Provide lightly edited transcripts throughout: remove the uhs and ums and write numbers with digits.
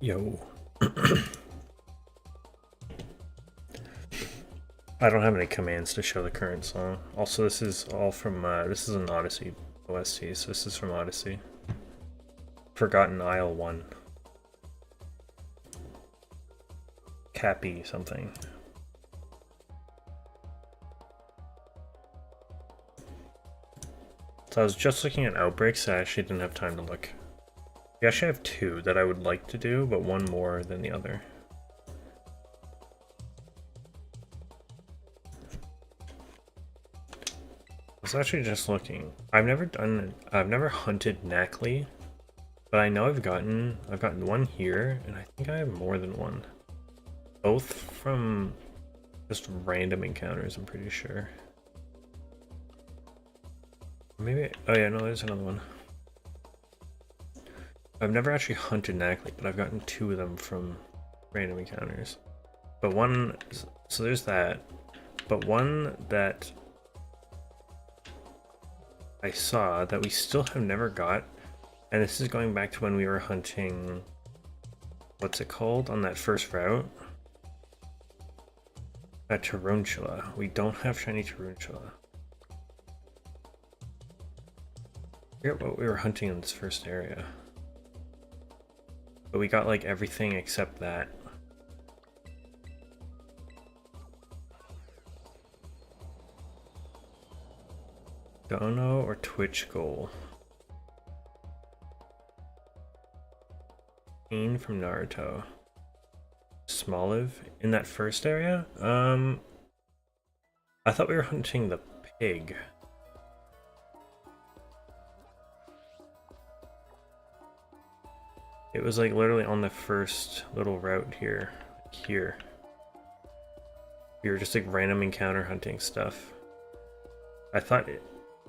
Yo. I don't have any commands to show the current song. Also, this is all from, this is an Odyssey OST, so this is from Odyssey. Forgotten Isle 1. Cappy something. So I was just looking at Outbreaks, I actually didn't have time to look. We actually have two that I would like to do, but one more than the other. I was actually just looking. I've never hunted Knackley, but I know I've gotten one here, and I think I have more than one. Both from just random encounters, I'm pretty sure. Maybe, oh yeah, no, there's another one. I've never actually hunted Knackley, but I've gotten two of them from random encounters. But one, so there's that, but one that I saw that we still have never got, and this is going back to when we were hunting, what's it called, on that first route? At Tarantula. We don't have shiny Tarantula. I forget what we were hunting in this first area. But we got like everything except that. Dono or Twitch goal? Pain from Naruto. Smoliv in that first area? I thought we were hunting the pig. It was like literally on the first little route here. Here. We were just like random encounter hunting stuff. I thought it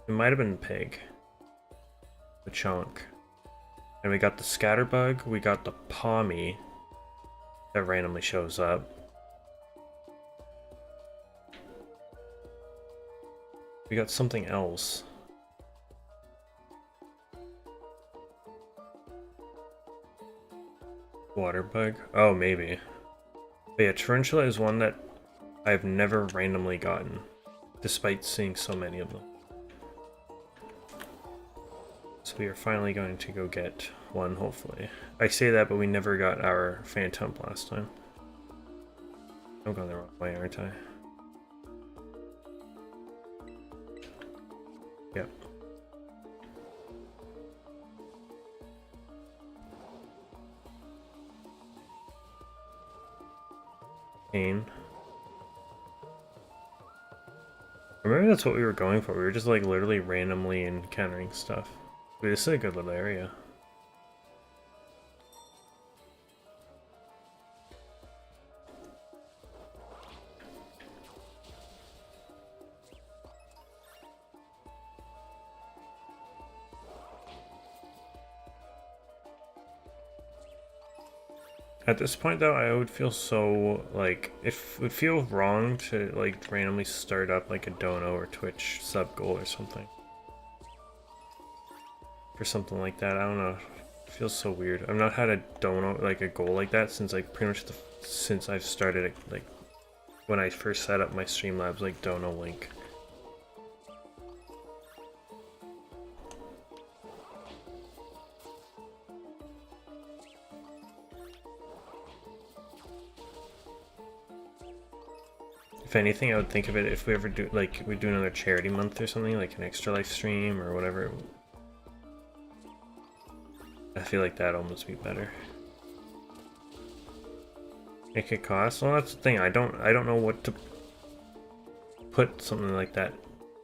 might have been pig. The chunk. And we got the scatterbug, we got the pommy that randomly shows up. We got something else. Water bug? Oh, maybe. But yeah, Tarantula is one that I've never randomly gotten, despite seeing so many of them. So we are finally going to go get one, hopefully. I say that, but we never got our Phantom last time. I'm going the wrong way, aren't I? Yep. Pain. Remember that's what we were going for. We were just like literally randomly encountering stuff. Dude, this is a good little area. At this point though, I would feel so like, it would feel wrong to like randomly start up like a Dono or Twitch sub goal or something. For something like that, I don't know. It feels so weird. I've not had a Dono, like a goal like that since like pretty much since I've started it, like when I first set up my Streamlabs like Dono link. If anything, I would think of it if we ever do, like, we do another charity month or something, like an extra life stream or whatever. I feel like that'd almost be better. Make it cost? Well, that's the thing. I don't know what to put something like that.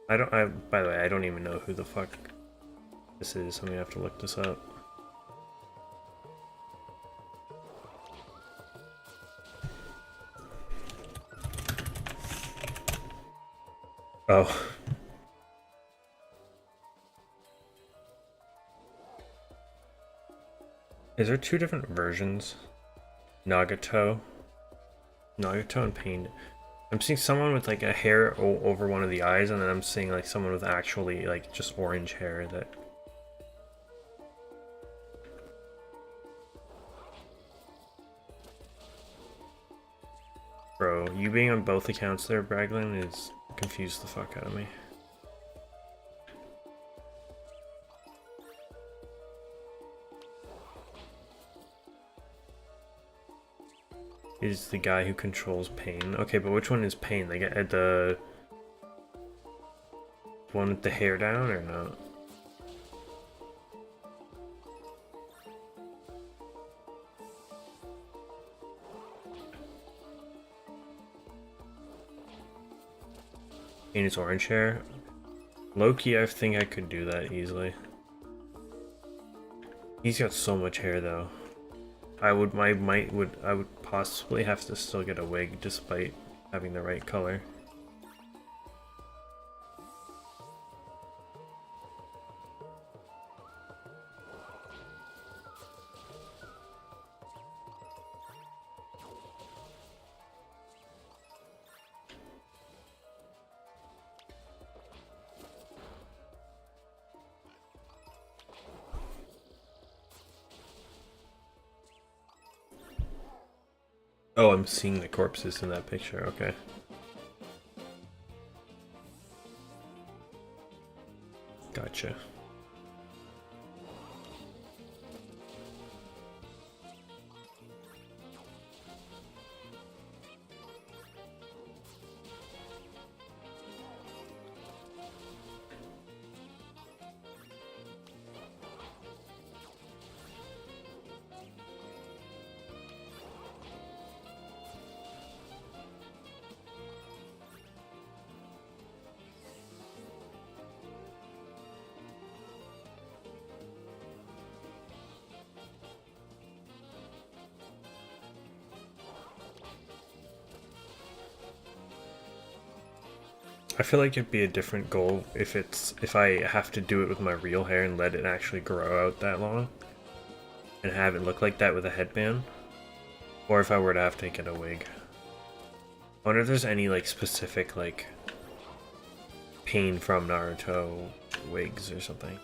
By the way, I don't even know who the fuck this is. I'm gonna have to look this up. Oh. Is there two different versions? Nagato and Pain. I'm seeing someone with like a hair over one of the eyes, and then I'm seeing like someone with actually like just orange hair that... Bro, you being on both accounts there, Braglin, is confused the fuck out of me. Is the guy who controls Pain. Okay, but which one is Pain? They get the one with the hair down or not? In his orange hair? Loki, I think I could do that easily. He's got so much hair though. I would possibly have to still get a wig despite having the right color. Oh, I'm seeing the corpses in that picture, okay. Gotcha. I feel like it'd be a different goal if I have to do it with my real hair and let it actually grow out that long and have it look like that with a headband, or if I were to have to get a wig. I wonder if there's any like specific like Pain from Naruto wigs or something.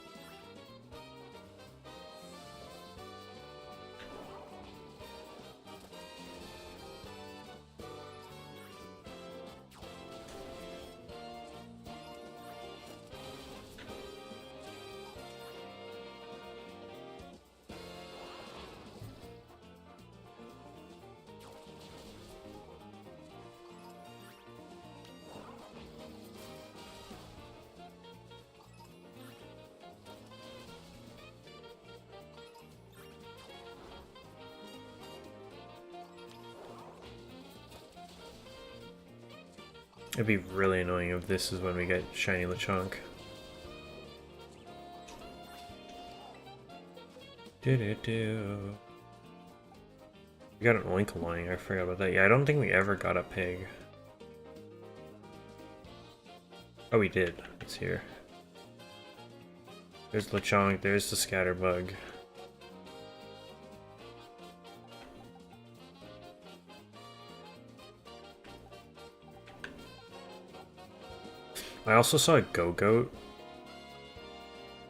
It'd be really annoying if this is when we get shiny Lechonk. We got an Oinkoloing, I forgot about that. Yeah, I don't think we ever got a pig. Oh, we did. It's here. There's Lechonk, there's the Scatterbug. I also saw a Go-Goat.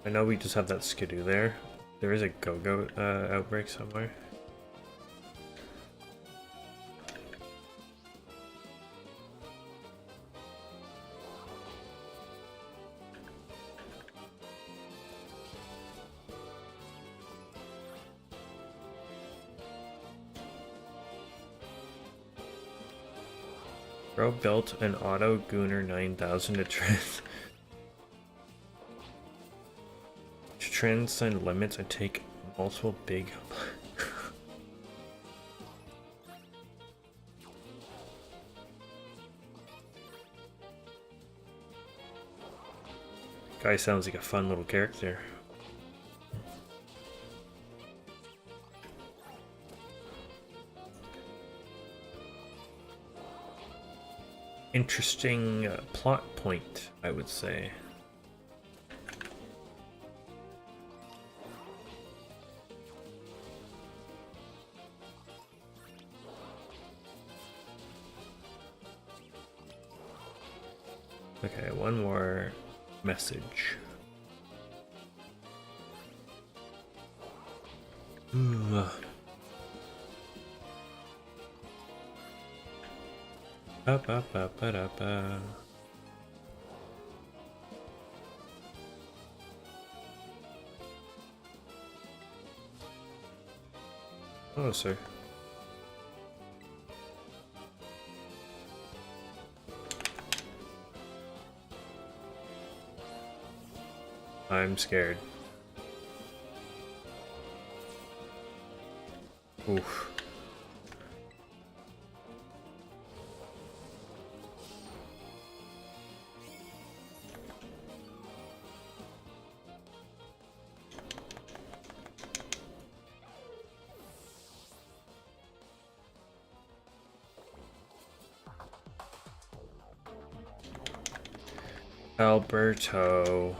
I know we just have that Skidoo there. There is a Go-Goat outbreak somewhere. Bro built an auto Gooner 9000 to transcend limits and take multiple big. Guy sounds like a fun little character. Interesting plot point, I would say. Okay, one more message. Ooh. Up, up, up, up, up, up. Hello, sir. I'm scared. Oof. Alberto,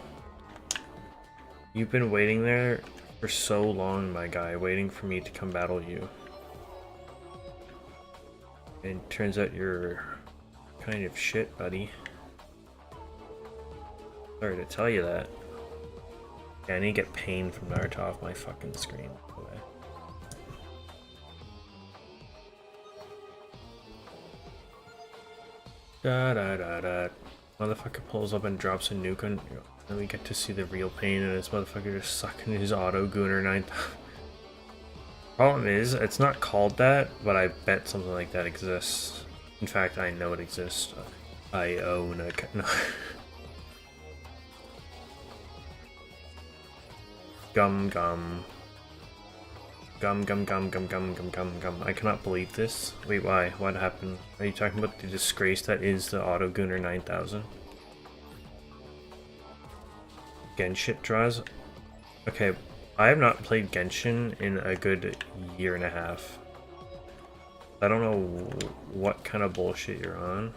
you've been waiting there for so long, my guy, waiting for me to come battle you. And turns out you're kind of shit, buddy. Sorry to tell you that. Yeah, I need to get pain from Naruto off my fucking screen. Da da da da. Motherfucker pulls up and drops a nuke on, and we get to see the real pain and this motherfucker just sucking his auto Gooner 9. Problem is, it's not called that, but I bet something like that exists. In fact, I know it exists. I own a... No. Gum gum. Gum gum gum gum gum gum gum gum. I cannot believe this. Wait, why? What happened? Are you talking about the disgrace that is the Auto Gooner 9000? Genshin draws? Okay, I have not played Genshin in a good year and a half. I don't know what kind of bullshit you're on.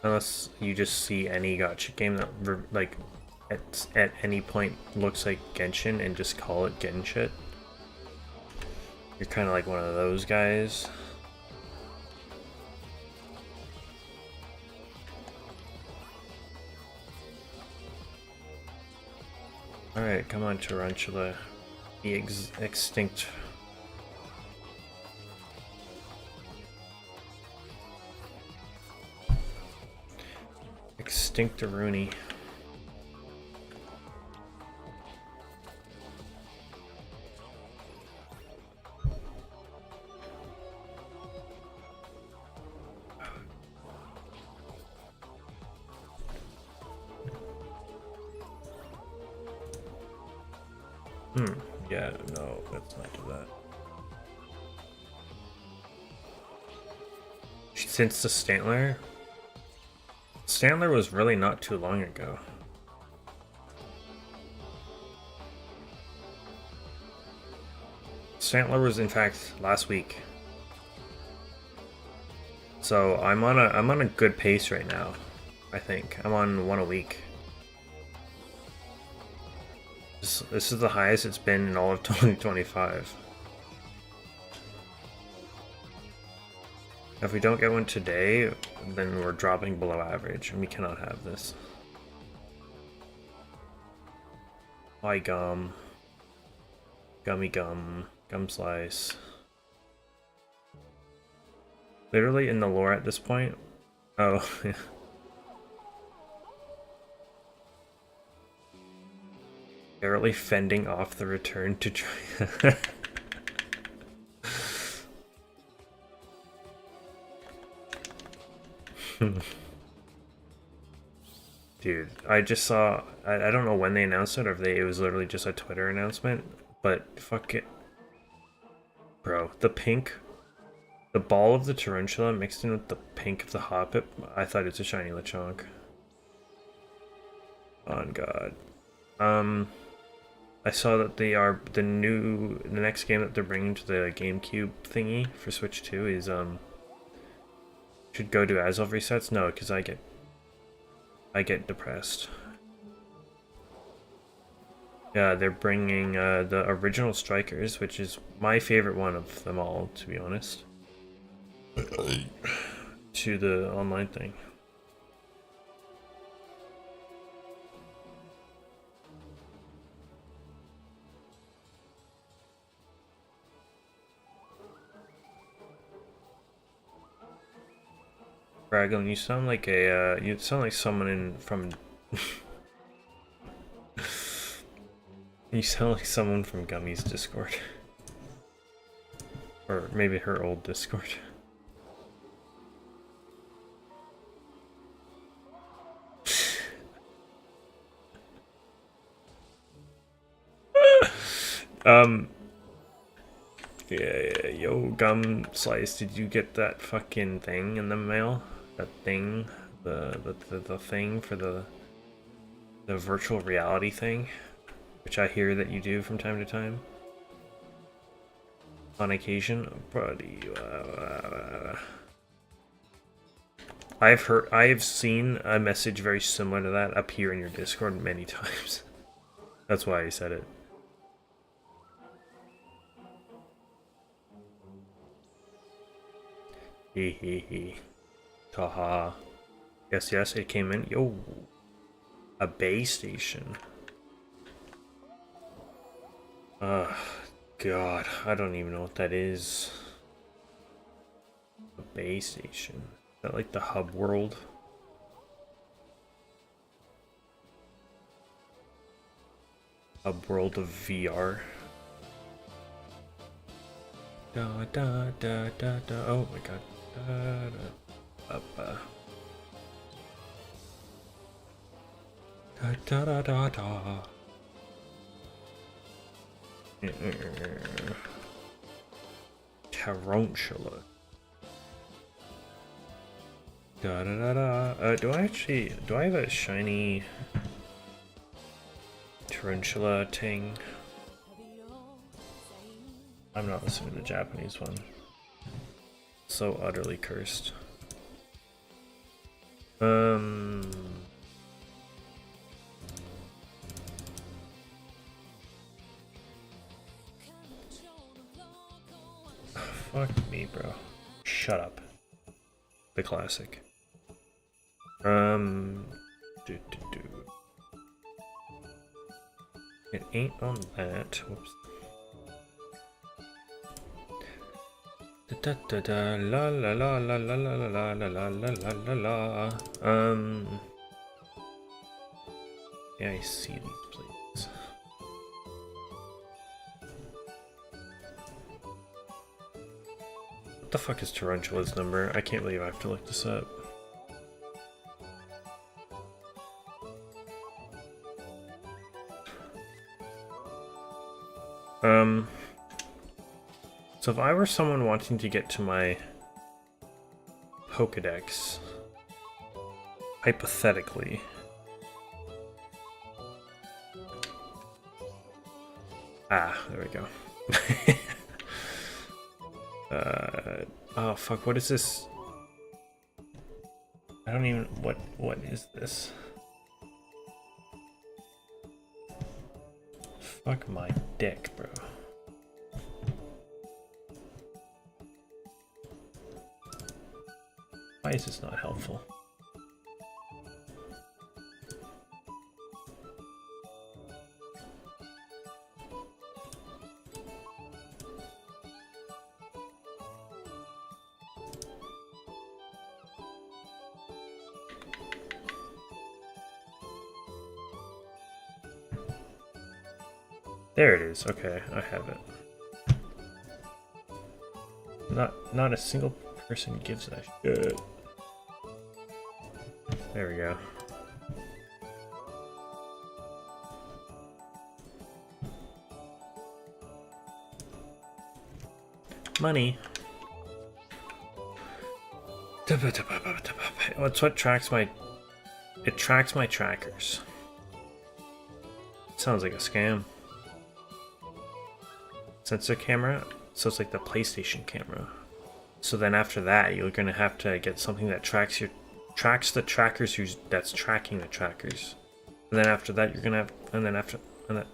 Unless you just see any gacha game that like at any point looks like Genshin and just call it Genshin. You're kind of like one of those guys. Alright, come on, Tarantula. Be extinct. Extinctaroonie. Yeah, no, let's not do that. Since the Stantler? Stantler was really not too long ago. Stantler was in fact last week. So I'm on a good pace right now. I think I'm on one a week. This is the highest it's been in all of 2025. If we don't get one today, then we're dropping below average, and we cannot have this. Hi, gum. Gummy gum. Gum slice. Literally in the lore at this point. Oh, yeah. Barely fending off the return to try. Dude, I just saw, I don't know when they announced it or if it was literally just a Twitter announcement, but fuck it. Bro, the pink, the ball of the tarantula mixed in with the pink of the hoppip, I thought it's a shiny Lechonk. On God. I saw that they are, the next game that they're bringing to the GameCube thingy for Switch 2 is, should go to as of resets? No, because I get depressed. Yeah, they're bringing the original Strikers, which is my favorite one of them all, to be honest, to the online thing. Dragon, you sound like a you sound like someone from you sound like someone from Gummy's Discord. Or maybe her old Discord. Yeah, yo, Gum Slice, did you get that fucking thing in the mail? That thing? The thing for the virtual reality thing? Which I hear that you do from time to time. On occasion. Buddy. I've seen a message very similar to that appear in your Discord many times. That's why I said it. Hehehe. Taha. Yes, yes, it came in. Yo. A base station. God, I don't even know what that is. A base station. Is that like the hub world? Hub world of VR. Da da da da da. Oh my god. Da, da, up, da da da da da. Tarantula. Da da da da. Do I have a shiny tarantula thing? I'm not listening to the Japanese one. So utterly cursed. Fuck me, bro. Shut up. The classic. It ain't on that. Whoops. Da da da la la la la la la la la la la la la. Yeah, I see these plates. What the fuck is Tarantula's number? I can't believe I have to look this up. So if I were someone wanting to get to my Pokedex, hypothetically, there we go. Oh fuck, what is this? I don't even, what is this? Fuck my dick, bro. Why is this not helpful? There it is. Okay, I have it. Not a single person gives a shit. There we go. Money. What's what tracks my... It tracks my trackers. Sounds like a scam. Sensor camera? So it's like the PlayStation camera. So then after that, you're gonna have to get something that tracks the trackers that's tracking the trackers. And then after that, you're gonna have, and then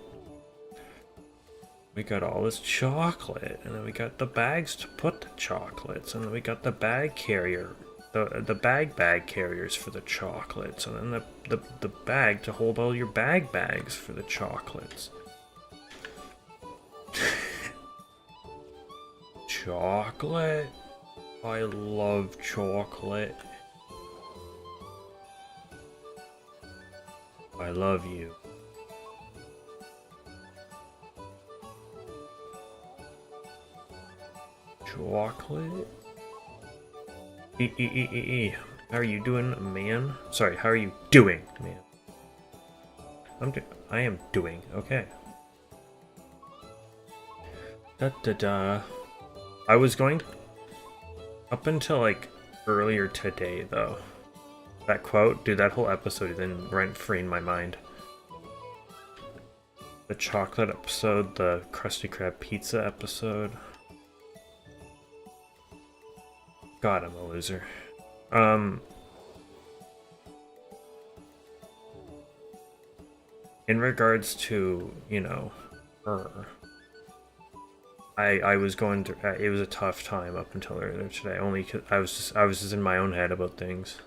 we got all this chocolate, and then we got the bags to put the chocolates, and then we got the bag carrier, the bag carriers for the chocolates, and then the bag to hold all your bags for the chocolates. Chocolate. I love chocolate. love you. Chocolate. How are you doing, man? Sorry, how are you doing, man? I am doing okay. Da da da. I was going up until like earlier today though. That quote, dude, that whole episode is then rent-free in my mind. The chocolate episode, the Krusty Krab pizza episode. God, I'm a loser. In regards to, you know, her, I was going through, it was a tough time up until earlier today, only 'cause I was just in my own head about things.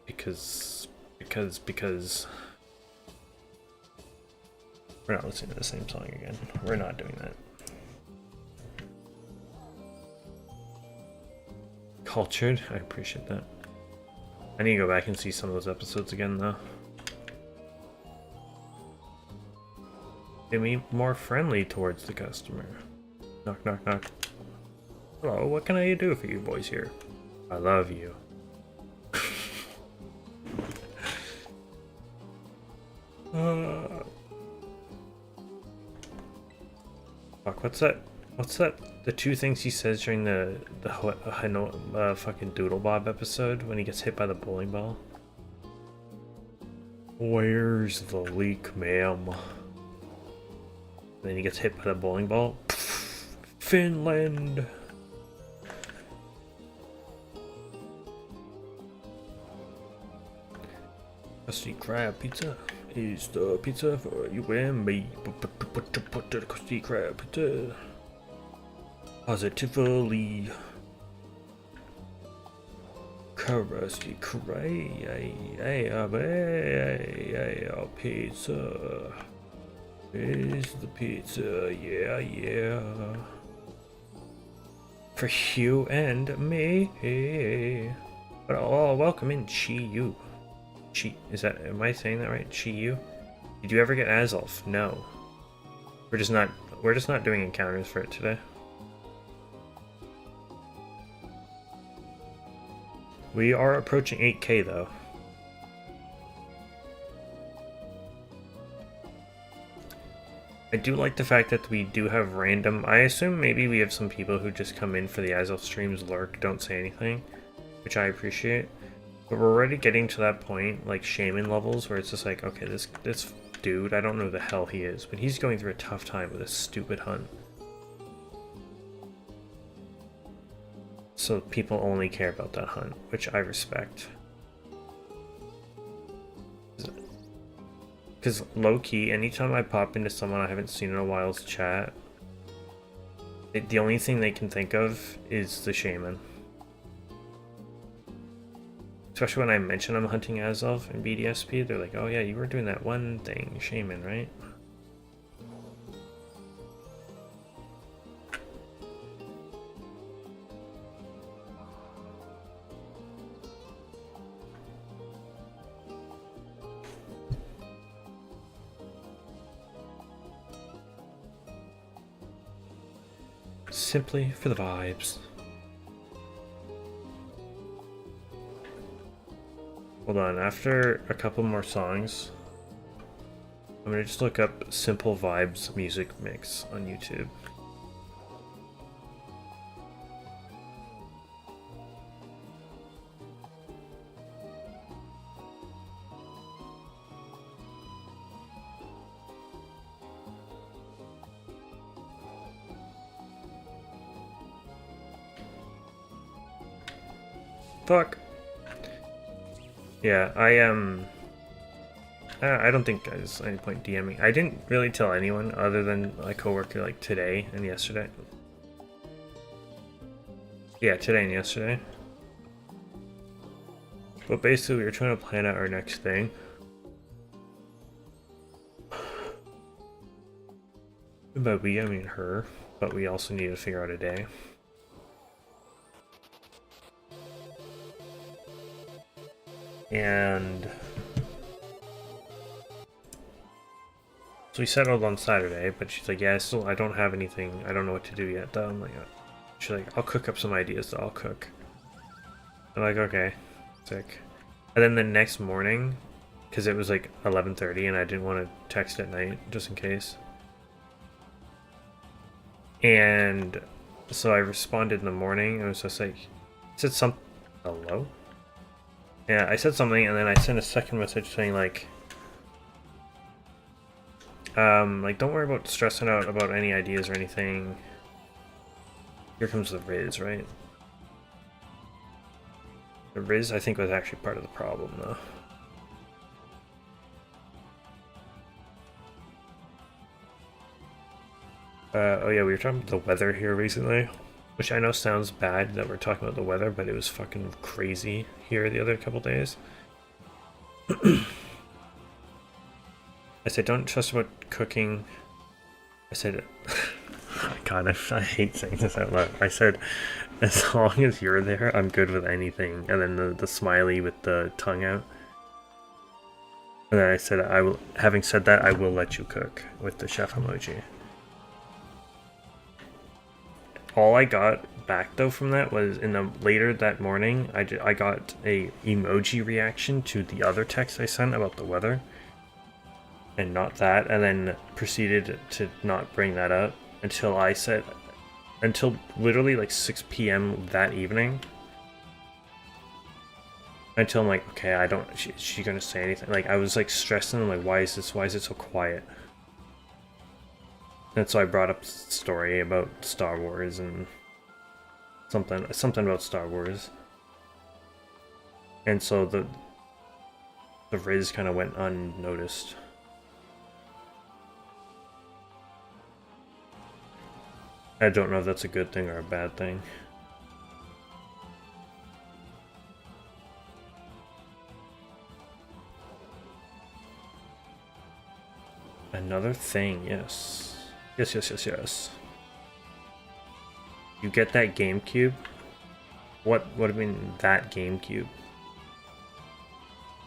Because we're not listening to the same song again. We're not doing that. Cultured, I appreciate that. I need to go back and see some of those episodes again though. Get me more friendly towards the customer. Knock, knock, knock. Hello, what can I do for you boys here? I love you. Fuck, what's that? What's that? The two things he says during the fucking Doodle Bob episode when he gets hit by the bowling ball? Where's the leak, ma'am? And then he gets hit by the bowling ball. Finland. Krusty Krab pizza is the pizza for you and me. Krusty Krab pizza. Positively. Krusty Krab pizza is the pizza, yeah, yeah. For you and me. But oh, welcome in, Chi-Yu. Is that, am I saying that right? Chi-Yu? Did you ever get Azulf? No. We're just not doing encounters for it today. We are approaching 8K though. I do like the fact that we do have random, I assume maybe we have some people who just come in for the Azulf streams, lurk, don't say anything, which I appreciate. But we're already getting to that point, like shaman levels, where it's just like, okay, this dude, I don't know who the hell he is, but he's going through a tough time with a stupid hunt. So people only care about that hunt, which I respect. Because low-key, anytime I pop into someone I haven't seen in a while's chat, the only thing they can think of is the shaman. Especially when I mention I'm hunting Azulf in BDSP, they're like, oh yeah, you were doing that one thing, shaman, right? Simply for the vibes. Hold on, after a couple more songs, I'm gonna just look up Simple Vibes music mix on YouTube. Fuck. Yeah, I don't think there's any point DMing. I didn't really tell anyone other than my coworker like today and yesterday. Yeah, today and yesterday. But basically we were trying to plan out our next thing. By we, I mean her. But we also need to figure out a day. And So we settled on Saturday, but she's like, yeah, I don't have anything. I don't know what to do yet, though. I'm like, she's like, I'll cook up some ideas that I'll cook. I'm like, okay, sick. And then the next morning, because it was like 11:30 and I didn't want to text at night, just in case. And so I responded in the morning, and it was just like, I said something, hello? Yeah, I said something, and then I sent a second message saying like, don't worry about stressing out about any ideas or anything. Here comes the Riz, right? The Riz, I think, was actually part of the problem, though. Oh yeah, we were talking about the weather here recently, which I know sounds bad that we're talking about the weather, but it was fucking crazy here the other couple days. I said, don't trust about cooking. I said, God, I hate saying this out loud. I said, as long as you're there, I'm good with anything. And then the smiley with the tongue out. And then I said, having said that, I will let you cook with the chef emoji. All I got back though from that was later that morning, I got a emoji reaction to the other text I sent about the weather. And not that, and then proceeded to not bring that up until literally like 6 p.m. that evening. Until I'm like, okay, is she gonna say anything? Like, I was like stressing, I'm like, why is it so quiet? And so I brought up the story about Star Wars and something about Star Wars. And so the Riz kind of went unnoticed. I don't know if that's a good thing or a bad thing. Another thing, yes. Yes. You get that GameCube? What do you mean, that GameCube?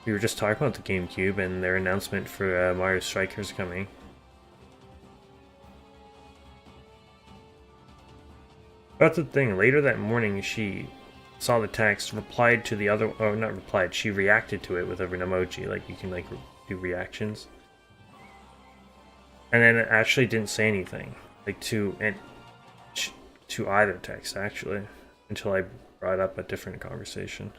We were just talking about the GameCube and their announcement for Mario Strikers coming. That's the thing, later that morning she saw the text, replied to the other, oh not replied, she reacted to it with an emoji, like you can like do reactions. And then it actually didn't say anything, like to either text actually, until I brought up a different conversation.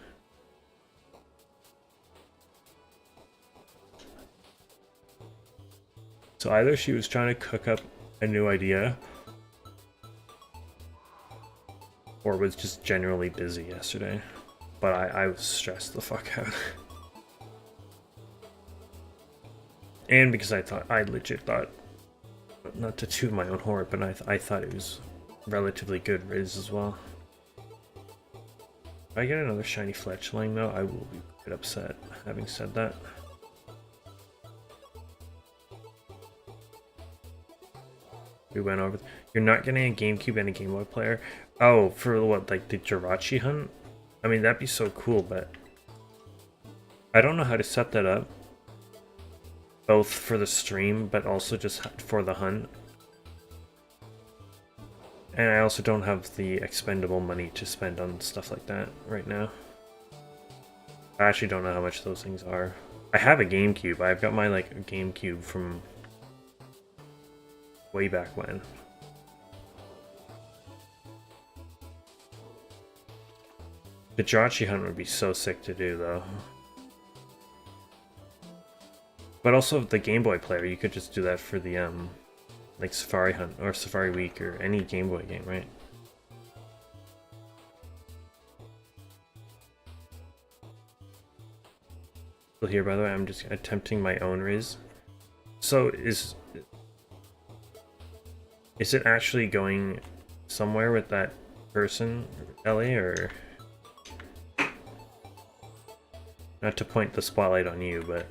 So either she was trying to cook up a new idea, or was just generally busy yesterday. But I was stressed the fuck out. And because I legit thought, not to toot my own horn, but I thought it was relatively good Riz as well. If I get another shiny fletchling though, I will be a bit upset, having said that. We went over. You're not getting a GameCube and a Game Boy player? Oh, for what, like the Jirachi hunt? I mean, that'd be so cool, but I don't know how to set that up. Both for the stream, but also just for the hunt. And I also don't have the expendable money to spend on stuff like that right now. I actually don't know how much those things are. I have a GameCube. I've got my like GameCube from way back when. The Jirachi hunt would be so sick to do though. But also the Game Boy player, you could just do that for the like Safari Hunt or Safari Week or any Game Boy game, right? So here, by the way, I'm just attempting my own Riz. So is it actually going somewhere with that person, Ellie, or not to point the spotlight on you, but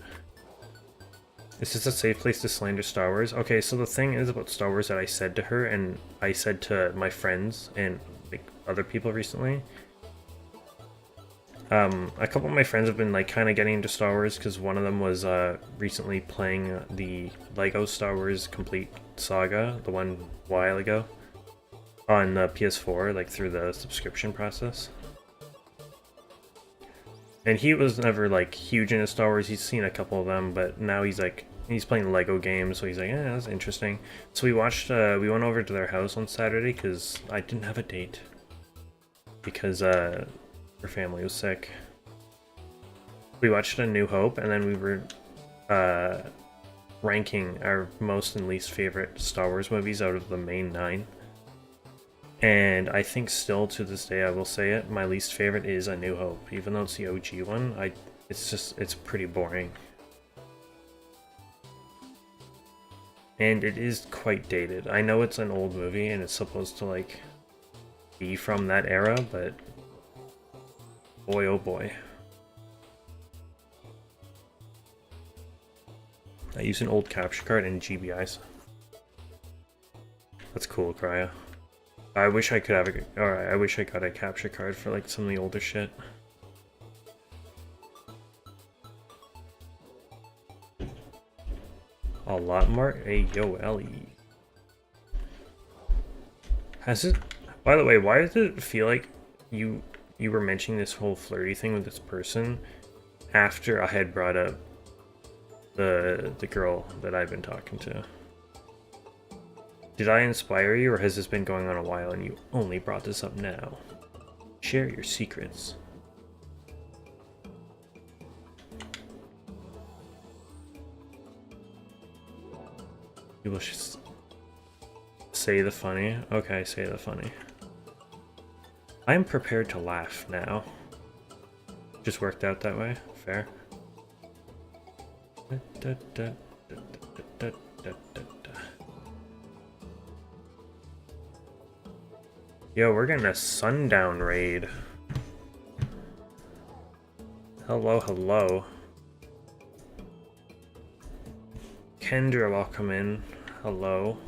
is this a safe place to slander Star Wars? Okay, so the thing is about Star Wars that I said to her, and I said to my friends and like other people recently, A couple of my friends have been like kind of getting into Star Wars because one of them was recently playing the Lego Star Wars Complete Saga, the one a while ago, on the PS4, like through the subscription process. And he was never like huge into Star Wars. He's seen a couple of them, but now he's playing Lego games, so he's like, yeah, that's interesting. So we we went over to their house on Saturday because I didn't have a date because her family was sick. We watched A New Hope, and then we were ranking our most and least favorite Star Wars movies out of the main 9. And I think still to this day, I will say it, my least favorite is A New Hope. Even though it's the OG one, it's pretty boring. And it is quite dated. I know it's an old movie and it's supposed to like be from that era, but boy oh boy. I use an old capture card in GBIs. That's cool, Cryo. I wish I could have I wish I got a capture card for like some of the older shit. A lot more. Hey, yo, Ellie. Has it? By the way, why does it feel like you were mentioning this whole flirty thing with this person after I had brought up the girl that I've been talking to? Did I inspire you, or has this been going on a while and you only brought this up now? Share your secrets. People should say the funny. Okay, say the funny. I am prepared to laugh now. Just worked out that way. Fair. Yo, we're getting a sundown raid. Hello, hello. Kendra, welcome in. Hello.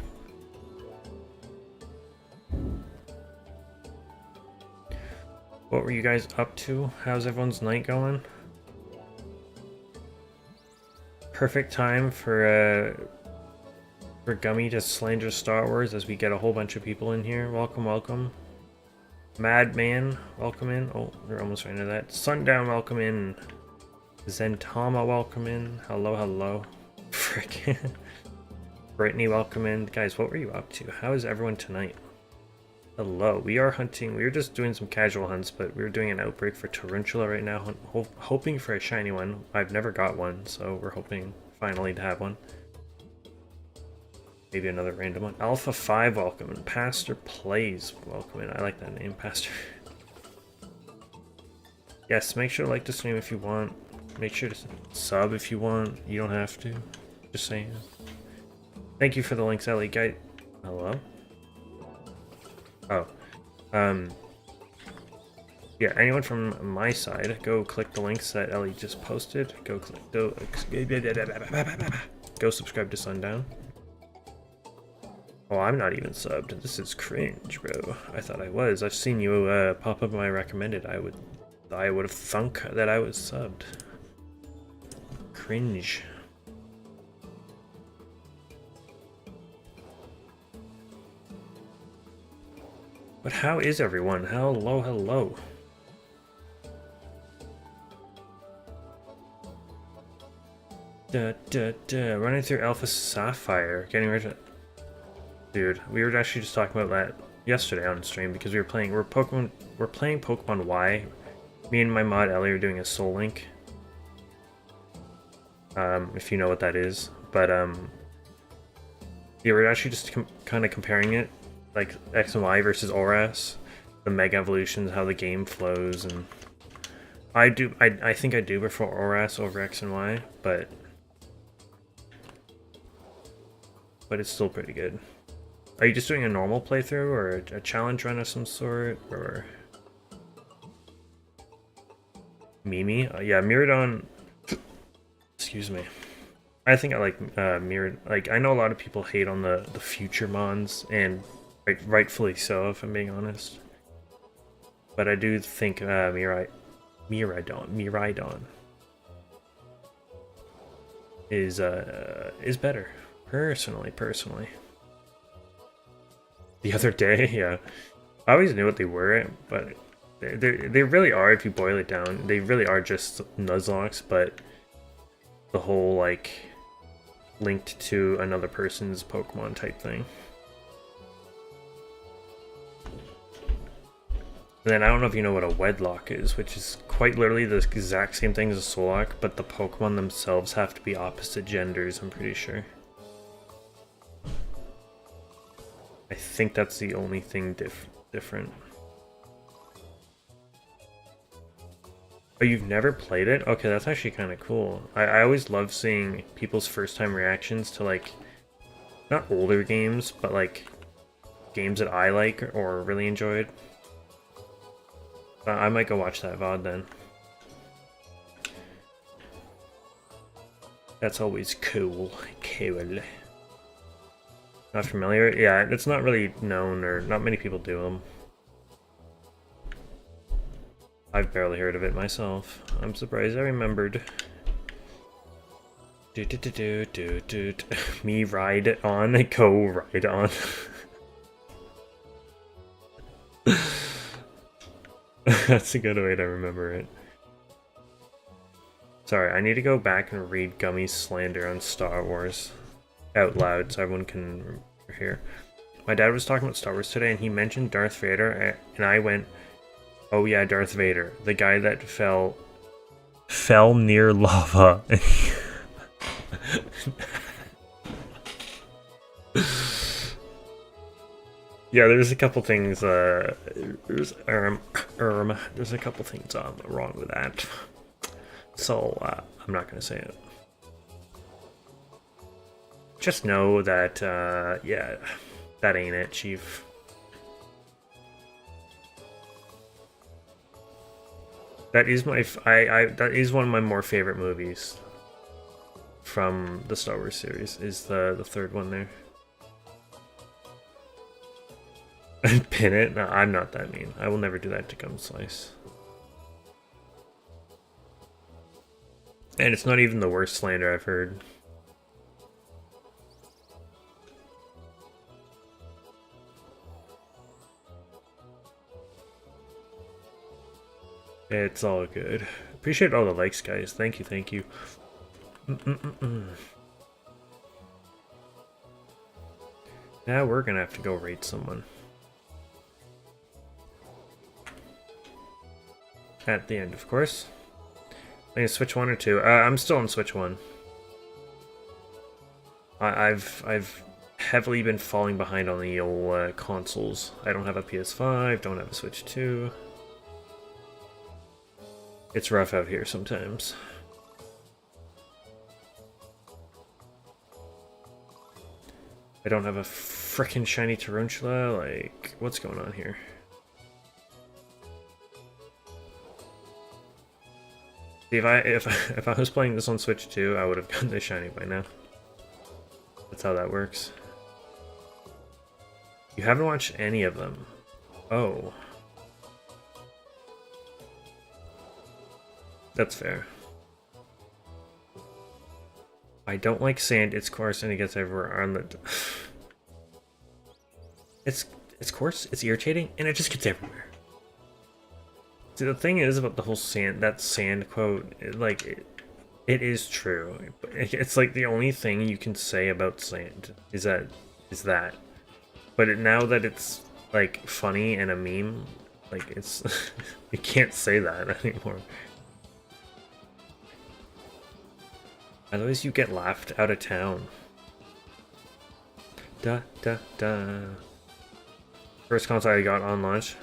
What were you guys up to? How's everyone's night going? Perfect time for Gummy to slander Star Wars as we get a whole bunch of people in here. Welcome, welcome. Madman, welcome in. Oh, we're almost right into that. Sundown, welcome in. Zentama, welcome in. Hello, hello. Frick. Brittany, welcome in. Guys, what were you up to? How is everyone tonight? Hello. We are hunting. We were just doing some casual hunts, but we were doing an outbreak for Tarantula right now, hoping for a shiny one. I've never got one, so we're hoping finally to have one. Maybe another random one. Alpha 5, welcome in. Pastor Plays, welcome in. I like that name, Pastor. Yes, make sure to like the stream if you want. Make sure to sub if you want. You don't have to. Just saying. Thank you for the links, Ellie. Guy. Hello? Oh. Yeah, anyone from my side, go click the links that Ellie just posted. Go subscribe to Sundown. Oh, I'm not even subbed. This is cringe, bro. I thought I was. I've seen you pop up in my recommended. I would have thunk that I was subbed. Cringe. But how is everyone? Hello, hello. Running through Alpha Sapphire, getting rid of. Dude, we were actually just talking about that yesterday on stream because we're playing Pokemon Y. Me and my mod Ellie are doing a Soul Link. If you know what that is, but yeah, we're actually just kind of comparing it, like X and Y versus ORAS, the Mega Evolutions, how the game flows, and I think I do prefer ORAS over X and Y, but it's still pretty good. Are you just doing a normal playthrough or a challenge run of some sort, or Mimi? Yeah, Miradon. Excuse me. I think I like Mirad. Like, I know a lot of people hate on the future mons, and rightfully so, if I'm being honest. But I do think Miraidon is better. Personally. The other day, yeah. I always knew what they were, but they really are, if you boil it down, they really are just Nuzlocke, but the whole, like, linked to another person's Pokemon type thing. And then I don't know if you know what a wedlock is, which is quite literally the exact same thing as a Sollock, but the Pokemon themselves have to be opposite genders, I'm pretty sure. I think that's the only thing different. Oh, you've never played it? Okay, that's actually kind of cool. I always love seeing people's first time reactions to, like, not older games, but like games that I like or really enjoyed. I might go watch that VOD then. That's always cool. Cool. Not familiar? Yeah, it's not really known, or not many people do them. I've barely heard of it myself. I'm surprised I remembered. Me ride on, go ride on. That's a good way to remember it. Sorry, I need to go back and read Gummy's slander on Star Wars out loud so everyone can hear. My dad was talking about Star Wars today and he mentioned Darth Vader and I went, oh yeah, Darth Vader, the guy that fell near lava. Yeah, there's a couple things, there's a couple things wrong with that. So, I'm not gonna say it. Just know that, yeah, that ain't it, Chief. That is that is one of my more favorite movies from the Star Wars series, is the third one there. Pin it? No, I'm not that mean. I will never do that to Gum Slice. And it's not even the worst slander I've heard. It's all good. Appreciate all the likes, guys. Thank you, thank you. Now we're gonna have to go raid someone. At the end, of course. I need Switch 1 or 2. I'm still on Switch 1. I've heavily been falling behind on the old consoles. I don't have a PS5, don't have a Switch 2. It's rough out here sometimes. I don't have a frickin' shiny tarantula. Like, what's going on here? See, if I was playing this on Switch 2, I would have gotten the shiny by now. That's how that works. You haven't watched any of them. Oh. That's fair. I don't like sand. It's coarse and it gets everywhere on the... It's coarse, it's irritating, and it just gets everywhere. See, the thing is about the whole that sand quote, it is true. It's like the only thing you can say about sand is that. But now that it's like funny and a meme, like it's you can't say that anymore. Otherwise, you get laughed out of town. Da da da. First console I got on launch.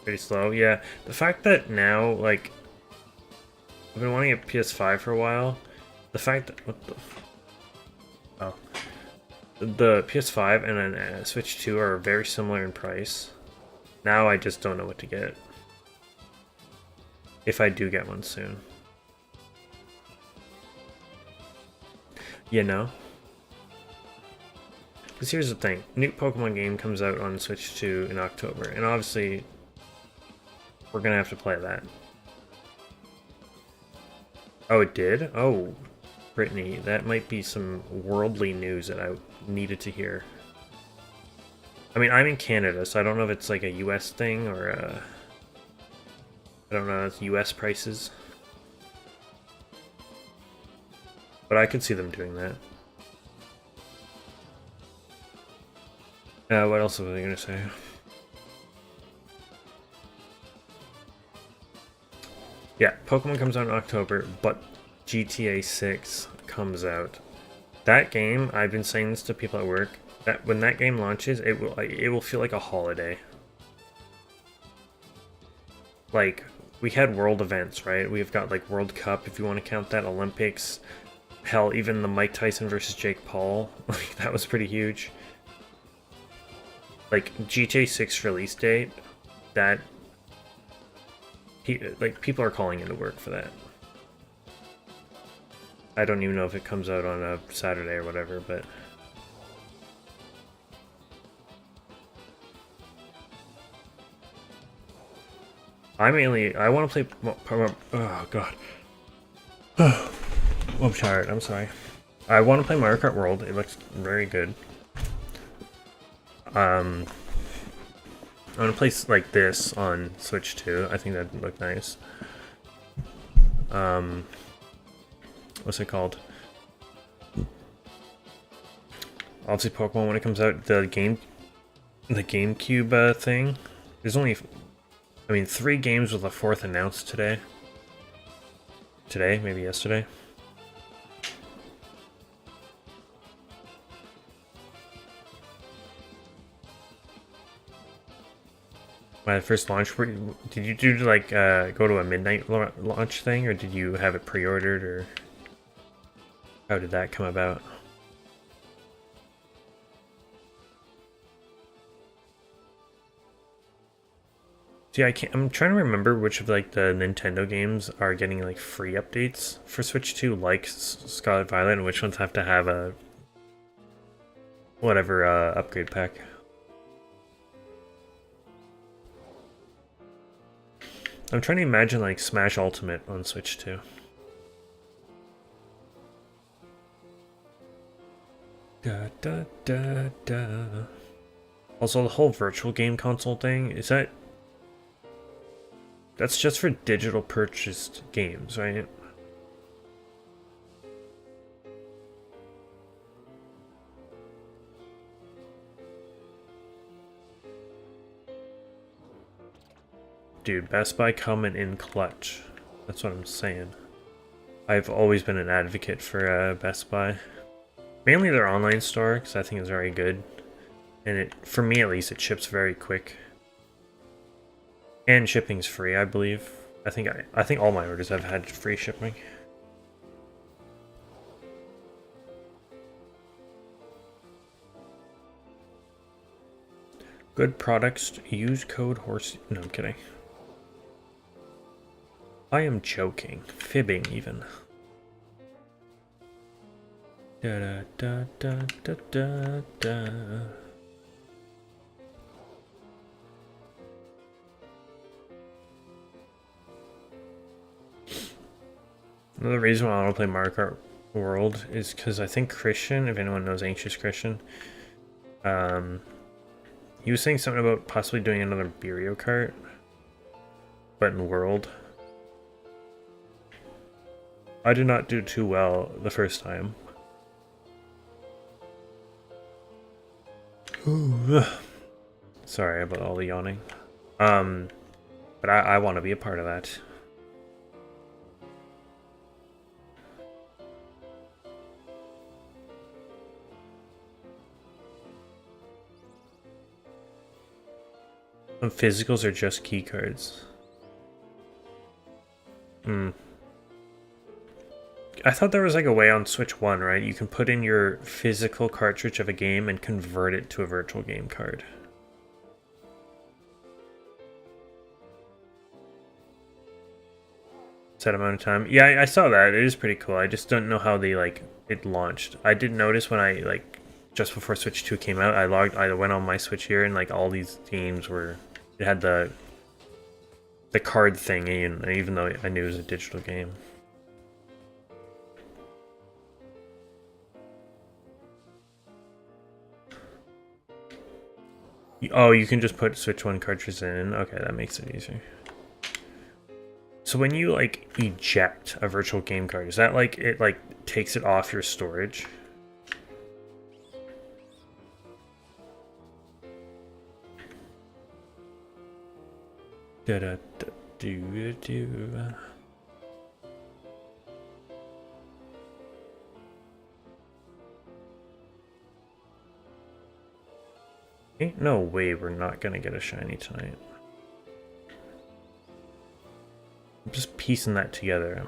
Pretty slow, yeah. The fact that now, like, I've been wanting a PS5 for a while. The fact that the PS5 and a Switch 2 are very similar in price. Now I just don't know what to get. If I do get one soon. You know? Because here's the thing. New Pokemon game comes out on Switch 2 in October. And obviously, we're going to have to play that. Oh, it did? Oh, Brittany, that might be some worldly news that I needed to hear. I mean, I'm in Canada, so I don't know if it's like a US thing or I don't know, it's US prices. But I could see them doing that. What else was I gonna say? Yeah, Pokemon comes out in October, but GTA 6 comes out. That game, I've been saying this to people at work, that when that game launches, it will feel like a holiday. Like, we had world events, right? We've got like World Cup, if you want to count that, Olympics, hell, even the Mike Tyson versus Jake Paul, like that was pretty huge. Like GTA 6 release date, that like people are calling into work for that. I don't even know if it comes out on a Saturday or whatever, but I want to play. Oh god, I'm tired. I'm sorry. I want to play Mario Kart World. It looks very good. I want to play like this on Switch too. I think that'd look nice. What's it called? Obviously, Pokemon when it comes out. The GameCube thing. There's only, I mean, 3 games with a 4th announced today. Today, maybe yesterday. My first launch, did you do like go to a midnight launch thing, or did you have it pre-ordered, or how did that come about? See, I'm trying to remember which of like the Nintendo games are getting like free updates for Switch 2, like Scarlet Violet, and which ones have to have a whatever upgrade pack. I'm trying to imagine like Smash Ultimate on Switch 2. Da, da, da, da. Also, the whole virtual game console thing, that's just for digital purchased games, right? Dude, Best Buy coming in clutch. That's what I'm saying. I've always been an advocate for Best Buy. Mainly their online store, because I think it's very good. And for me at least, it ships very quick. And shipping's free, I believe. I think all my orders have had free shipping. Good products, use code HORSE... No, I'm kidding. I am joking. Fibbing, even. Da da da da da da da. Another reason why I want to play Mario Kart World is because I think Christian, if anyone knows Anxious Christian, he was saying something about possibly doing another Mario Kart, but in World. I did not do too well the first time. Sorry about all the yawning. But I want to be a part of that. Some physicals are just key cards. I thought there was like a way on Switch 1, right? You can put in your physical cartridge of a game and convert it to a virtual game card. Set amount of time. Yeah, I saw that. It is pretty cool. I just don't know how they it launched. I did notice when I just before Switch 2 came out, I went on my Switch here and all these games were, it had the card thing, and even though I knew it was a digital game. Oh, you can just put switch one cartridge in. Okay, that makes it easier. So when you like eject a virtual game card, is that like it like takes it off your storage? Da da da do do. Ain't no way we're not gonna get a shiny tonight. I'm just piecing that together.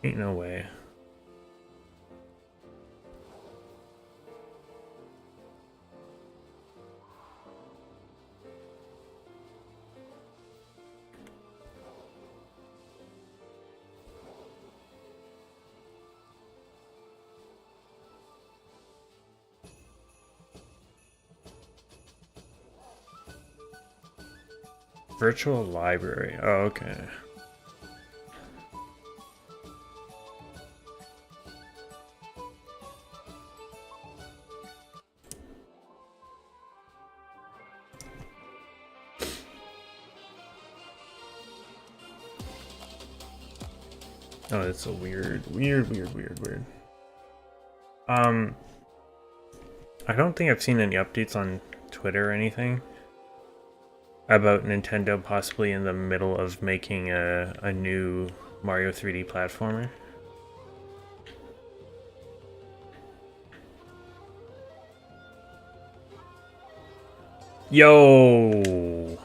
Ain't no way. Virtual library. Oh, okay. Oh, it's a weird. I don't think I've seen any updates on Twitter or anything about Nintendo possibly in the middle of making a new Mario 3D platformer. Yo!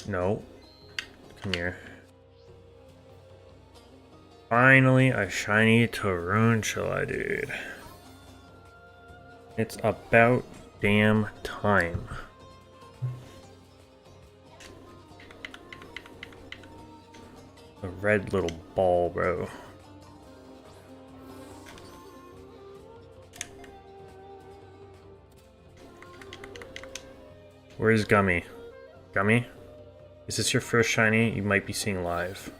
No. Come here. Finally, a shiny tarantula, dude. It's about damn time. A red little ball, bro. Where's Gummy? Gummy? Is this your first shiny? You might be seeing live.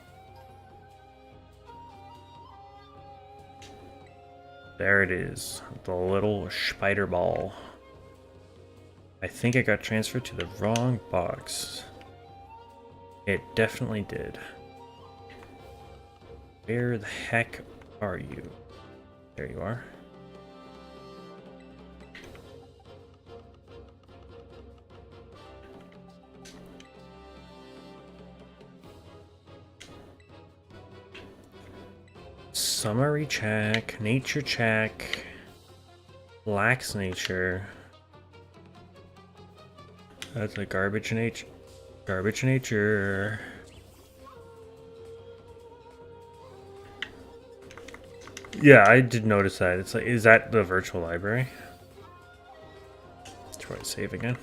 There it is. The little spider ball. I think it got transferred to the wrong box. It definitely did. Where the heck are you? There you are. Summary check, nature check, lax nature. That's a garbage nature. Garbage nature. Yeah, I did notice that. It's like, is that the virtual library? Let's try to save again.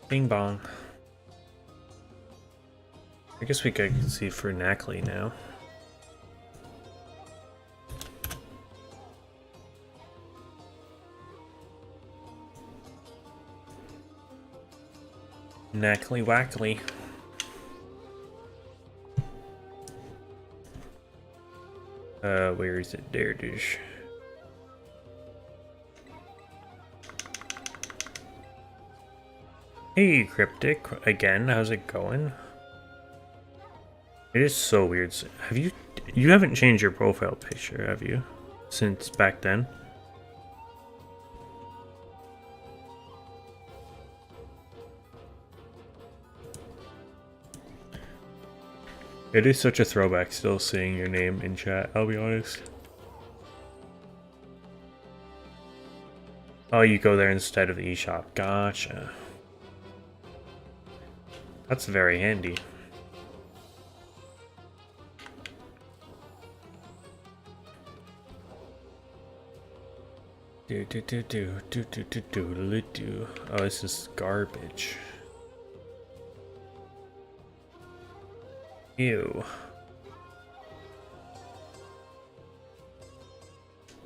Bing bong. I guess we could see for Knackley now. Knackley Wackley. Where is it? There it is. Hey, Cryptic. Again, how's it going? It is so weird. Have you haven't changed your profile picture, have you? Since back then? It is such a throwback still seeing your name in chat, I'll be honest. Oh, you go there instead of the eShop. Gotcha. That's very handy. Oh, this is garbage. Ew.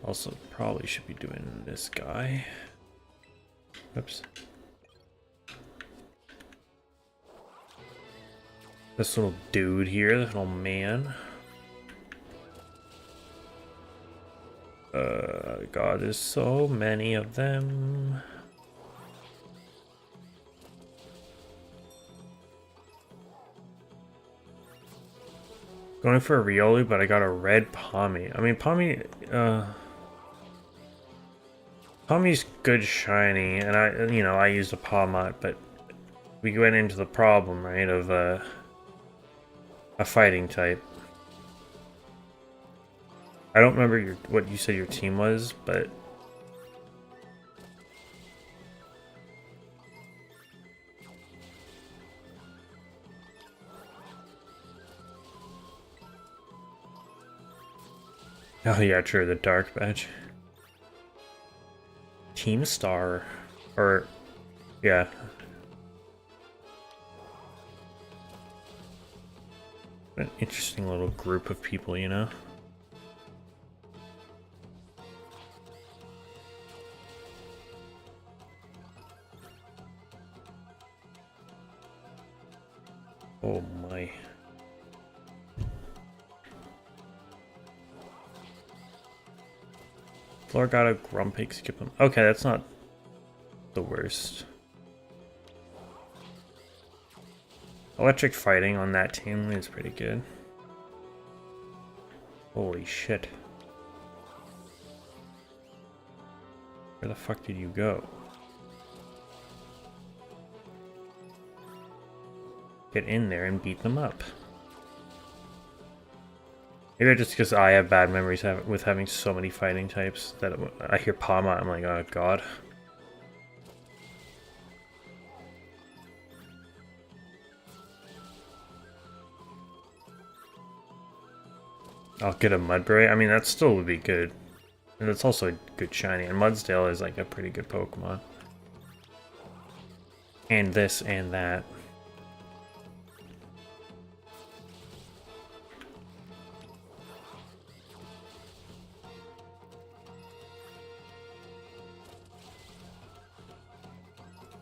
Also, probably should be doing this guy. Oops. This little dude here, this little man. God, there's so many of them. Going for a Riolu, but I got a red Pommy. I mean, Pommy's good shiny, and I used a Pawmot, but we went into the problem, right, of a fighting type. I don't remember what you said your team was, but oh yeah, true, the dark badge. Team Star, or yeah. An interesting little group of people, you know. Oh my. Floor got a Grumpig, skip him. Okay, that's not the worst. Electric fighting on that team is pretty good. Holy shit. Where the fuck did you go? Get in there and beat them up. Maybe just because I have bad memories with having so many fighting types that I hear Pawmot, I'm like, oh god. I'll get a Mudbray. I mean, that still would be good. And it's also a good shiny. And Mudsdale is like a pretty good Pokemon. And this and that.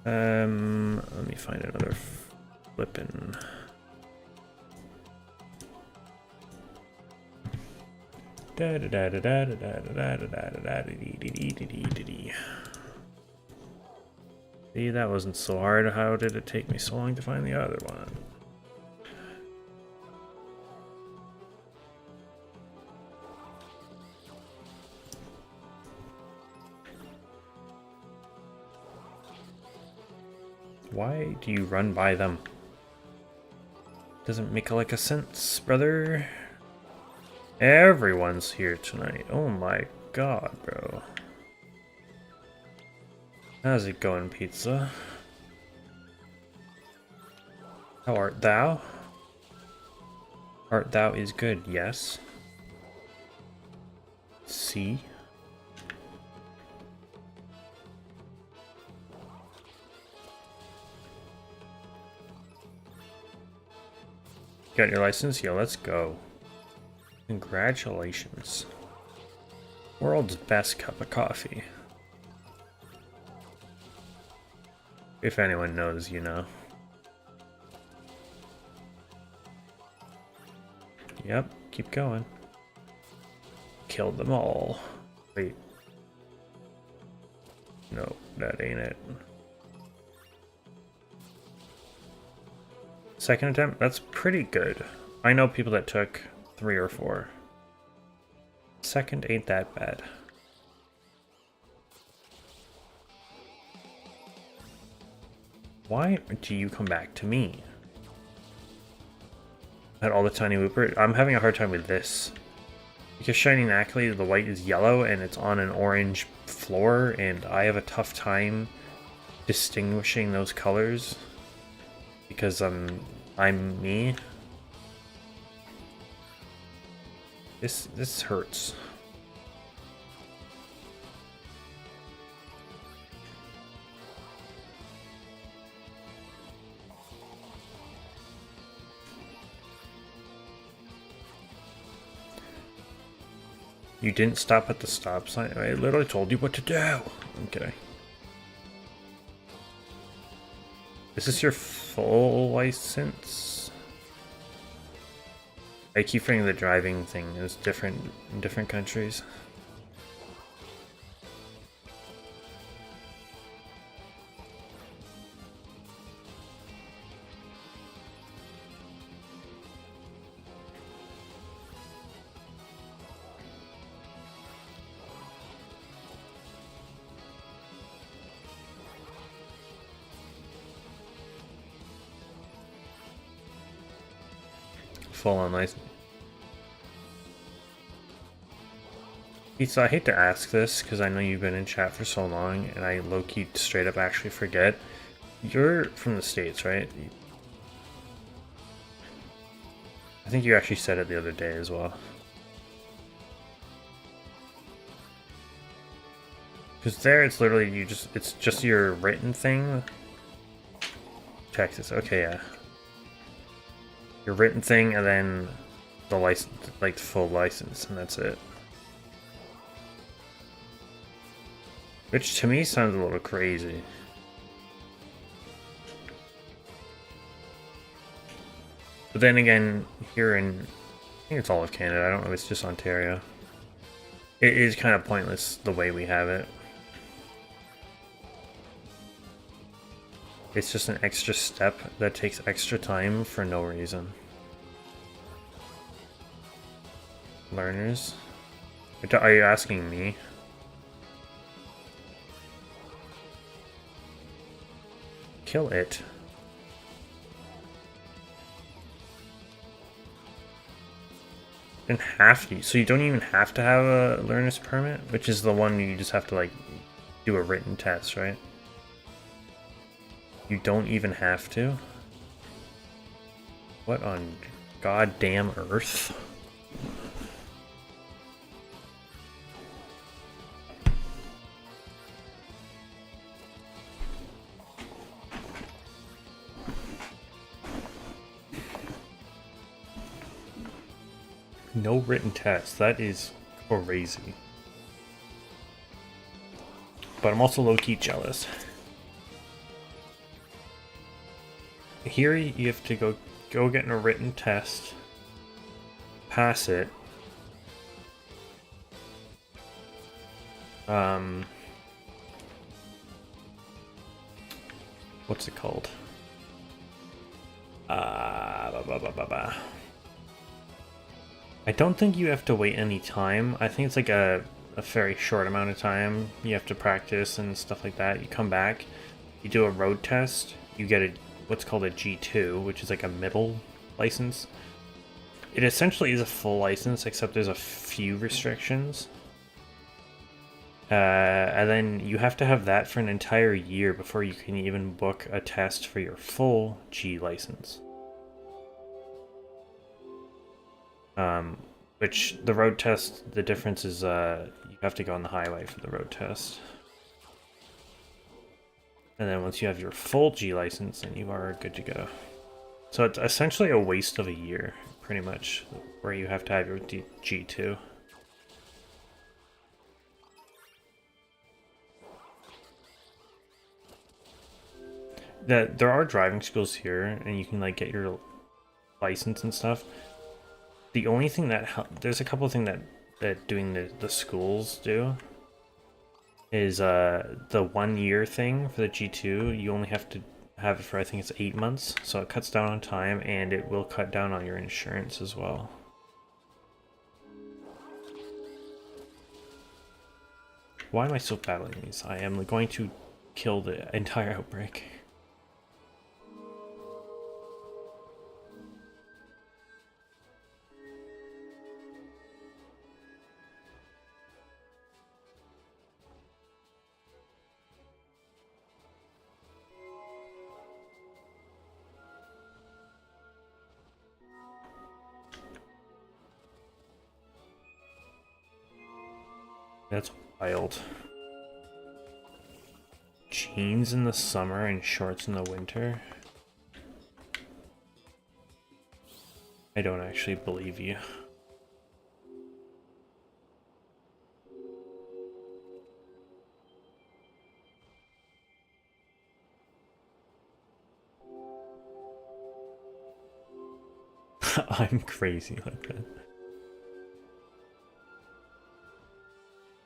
Let me find another flippin'. See, that wasn't so hard. How did it take me so long to find the other one? Why do you run by them? Doesn't make like a sense, brother. Everyone's here tonight. Oh my god, bro. How's it going, pizza? How art thou? Art thou is good, yes. See? Got your license? Yeah, let's go. Congratulations. World's best cup of coffee. If anyone knows, you know. Yep, keep going. Killed them all. Wait. No, that ain't it. Second attempt? That's pretty good. I know people that took 3 or 4. Second ain't that bad. Why do you come back to me? At all the tiny whooper? I'm having a hard time with this. Because Shining Ackley, the white is yellow and it's on an orange floor, and I have a tough time distinguishing those colors. Because I'm me. This hurts. You didn't stop at the stop sign. I literally told you what to do. I'm kidding. Is this your full license? I keep forgetting the driving thing is different in different countries. Full on license. So I hate to ask this because I know you've been in chat for so long and I low-key straight up actually forget. You're from the States, right? I think you actually said it the other day as well. Because there it's literally it's just your written thing. Texas, okay, yeah. Your written thing and then the license, like the full license, and that's it. Which to me sounds a little crazy. But then again, here in, I think it's all of Canada, I don't know if it's just Ontario. It is kind of pointless the way we have it. It's just an extra step that takes extra time for no reason. Learners? Are you asking me? Kill it. Didn't have to. So you don't even have to have a learner's permit, which is the one you just have to like do a written test, right? You don't even have to? What on goddamn earth? No written test. That is crazy. But I'm also low-key jealous. Here you have to go get a written test, pass it. What's it called? I don't think you have to wait any time. I think it's like a very short amount of time. You have to practice and stuff like that. You come back, you do a road test, you get what's called a G2, which is like a middle license. It essentially is a full license, except there's a few restrictions. And then you have to have that for an entire year before you can even book a test for your full G license. Which the road test, the difference is you have to go on the highway for the road test. And then once you have your full G license, then you are good to go. So it's essentially a waste of a year, pretty much, where you have to have your G2. There are driving schools here, and you can like get your license and stuff. The only thing that there's a couple of things that doing the schools do is the 1 year thing for the G2. You only have to have it for, I think it's 8 months, so it cuts down on time and it will cut down on your insurance as well. Why am I still battling these? I am going to kill the entire outbreak. That's wild. Jeans in the summer and shorts in the winter? I don't actually believe you. I'm crazy like that.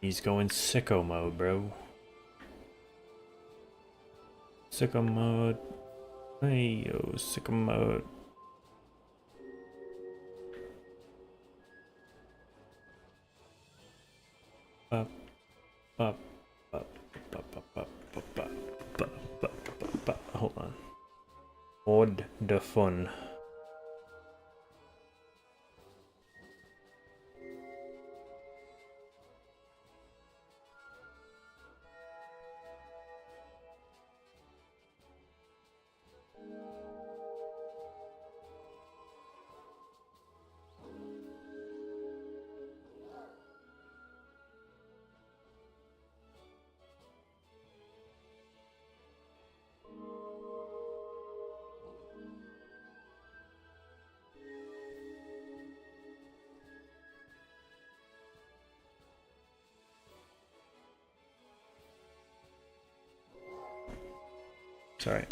He's going sicko mode, bro. Sicko mode. Hey, yo, sicko mode. Up, up, up, up, up, up, up, up, up, up. Hold on. Hold the fun. Sorry.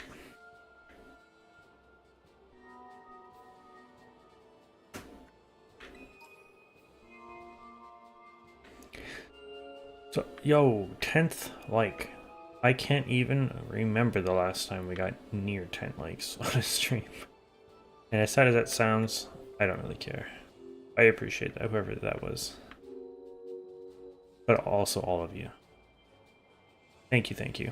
So, yo, 10th like. I can't even remember the last time we got near 10 likes on a stream. And as sad as that sounds, I don't really care. I appreciate that, whoever that was. But also all of you. Thank you, thank you.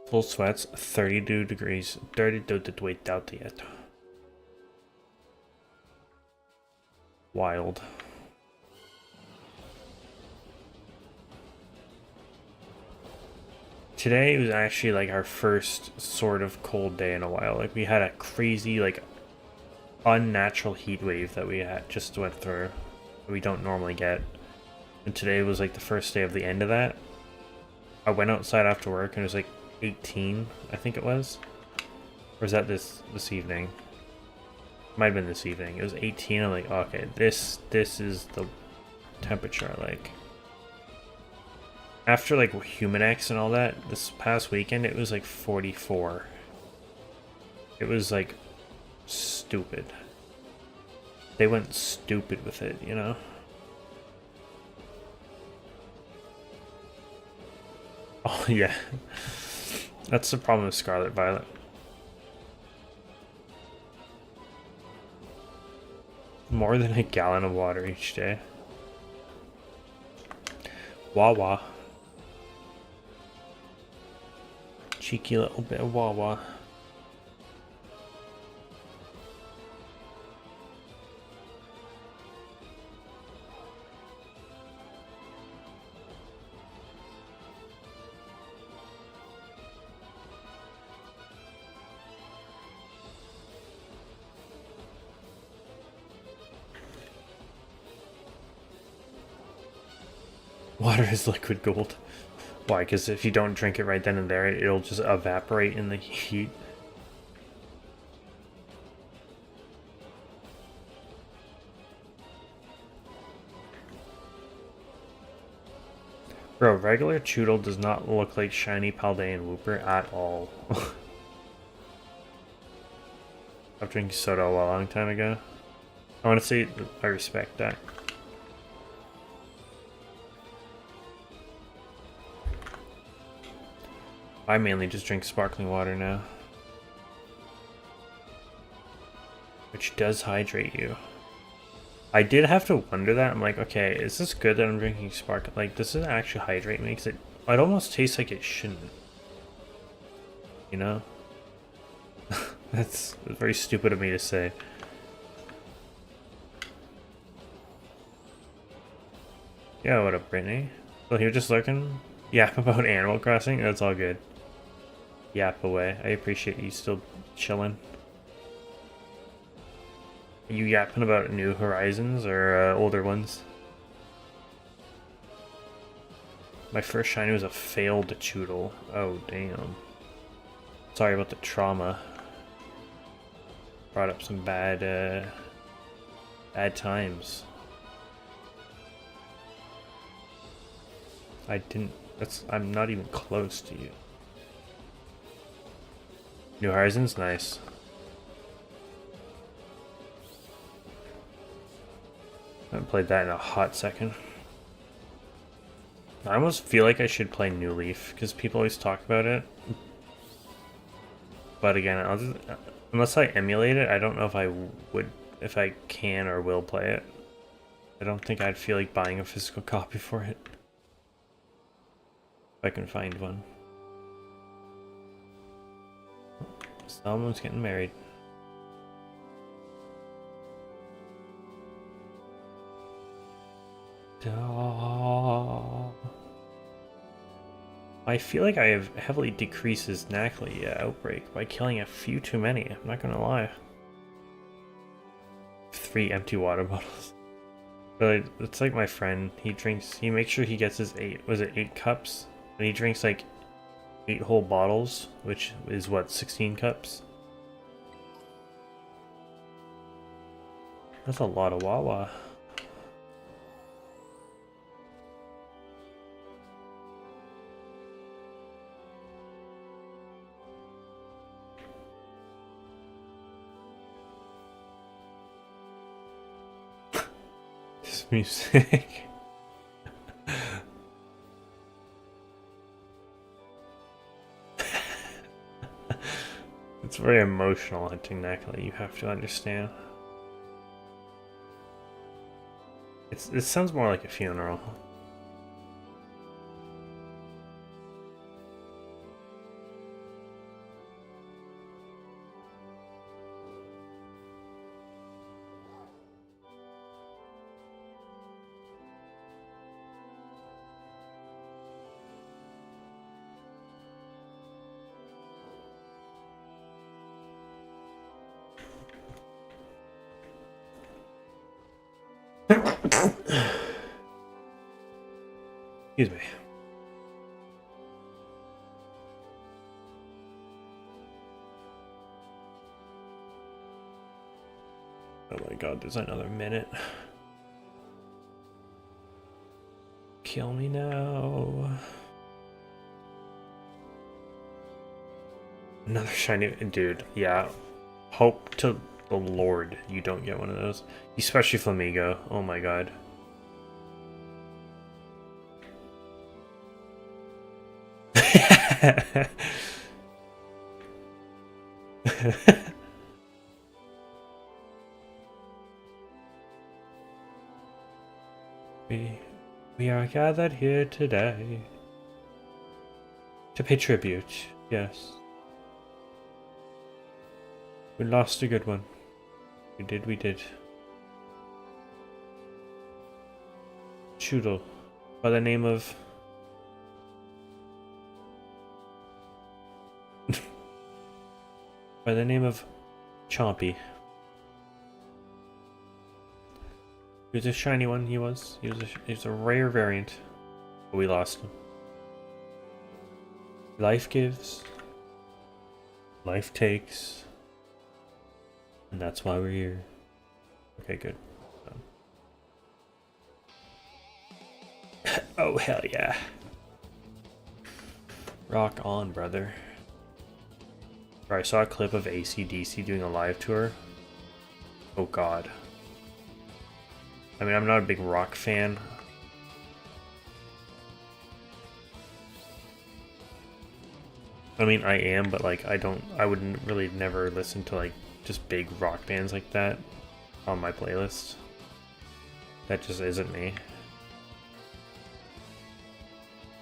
Full sweats, 32 degrees, 32 wait out yet. Wild. Today was actually like our first sort of cold day in a while. Like we had a crazy, like unnatural heat wave that we had just went through that we don't normally get. And today was like the first day of the end of that. I went outside after work and it was like 18, I think it was. Or was that this evening? Might have been this evening. It was 18. I'm like, okay, this is the temperature I like. After like Humidex and all that, this past weekend it was like 44. It was like stupid. They went stupid with it, you know? Oh yeah. That's the problem with Scarlet Violet. More than a gallon of water each day. Wawa. Cheeky little bit of Wawa. Water is liquid gold. Why? Because if you don't drink it right then and there, it'll just evaporate in the heat. Bro, regular Choodle does not look like shiny Paldean Wooper at all. I've drinking soda a long time ago. I want to say I respect that. I mainly just drink sparkling water now. Which does hydrate you. I did have to wonder that. I'm like, okay, is this good that I'm drinking sparkling? Like, does it actually hydrate me? Because it almost tastes like it shouldn't. You know? That's very stupid of me to say. Yeah, what up, Brittany? Well, you're just lurking? Yap about Animal Crossing? That's all good. Yap away. I appreciate you still chilling. Are you yapping about New Horizons or older ones? My first shiny was a failed Choodle. Oh, damn. Sorry about the trauma. Brought up some bad times. I'm not even close to you. New Horizons? Nice. I haven't played that in a hot second. I almost feel like I should play New Leaf because people always talk about it. But again, unless I emulate it, I don't know if I can or will play it. I don't think I'd feel like buying a physical copy for it. If I can find one. Someone's getting married. I feel like I have heavily decreased his Knackley outbreak by killing a few too many, I'm not gonna lie. 3 empty water bottles. But it's like my friend, he makes sure he gets his 8 cups? And he drinks like 8 whole bottles, which is what, 16 cups? That's a lot of Wawa. This music. It's very emotional hunting Knackley, you have to understand. It sounds more like a funeral. Excuse me. Oh my god, there's another minute. Kill me now. Another shiny dude, yeah. Hope to the Lord you don't get one of those. Especially Flamigo. Oh my god. We are gathered here today to pay tribute, yes. We lost a good one. We did. Choodle, by the name of... by the name of Chompy. He was a shiny one, he was a rare variant. But we lost him. Life gives. Life takes. And that's why we're here. Okay, good. Oh, hell yeah. Rock on, brother. I saw a clip of AC/DC doing a live tour. Oh god. I mean, I'm not a big rock fan. I mean, I am, but like, I wouldn't really never listen to like just big rock bands like that on my playlist. That just isn't me.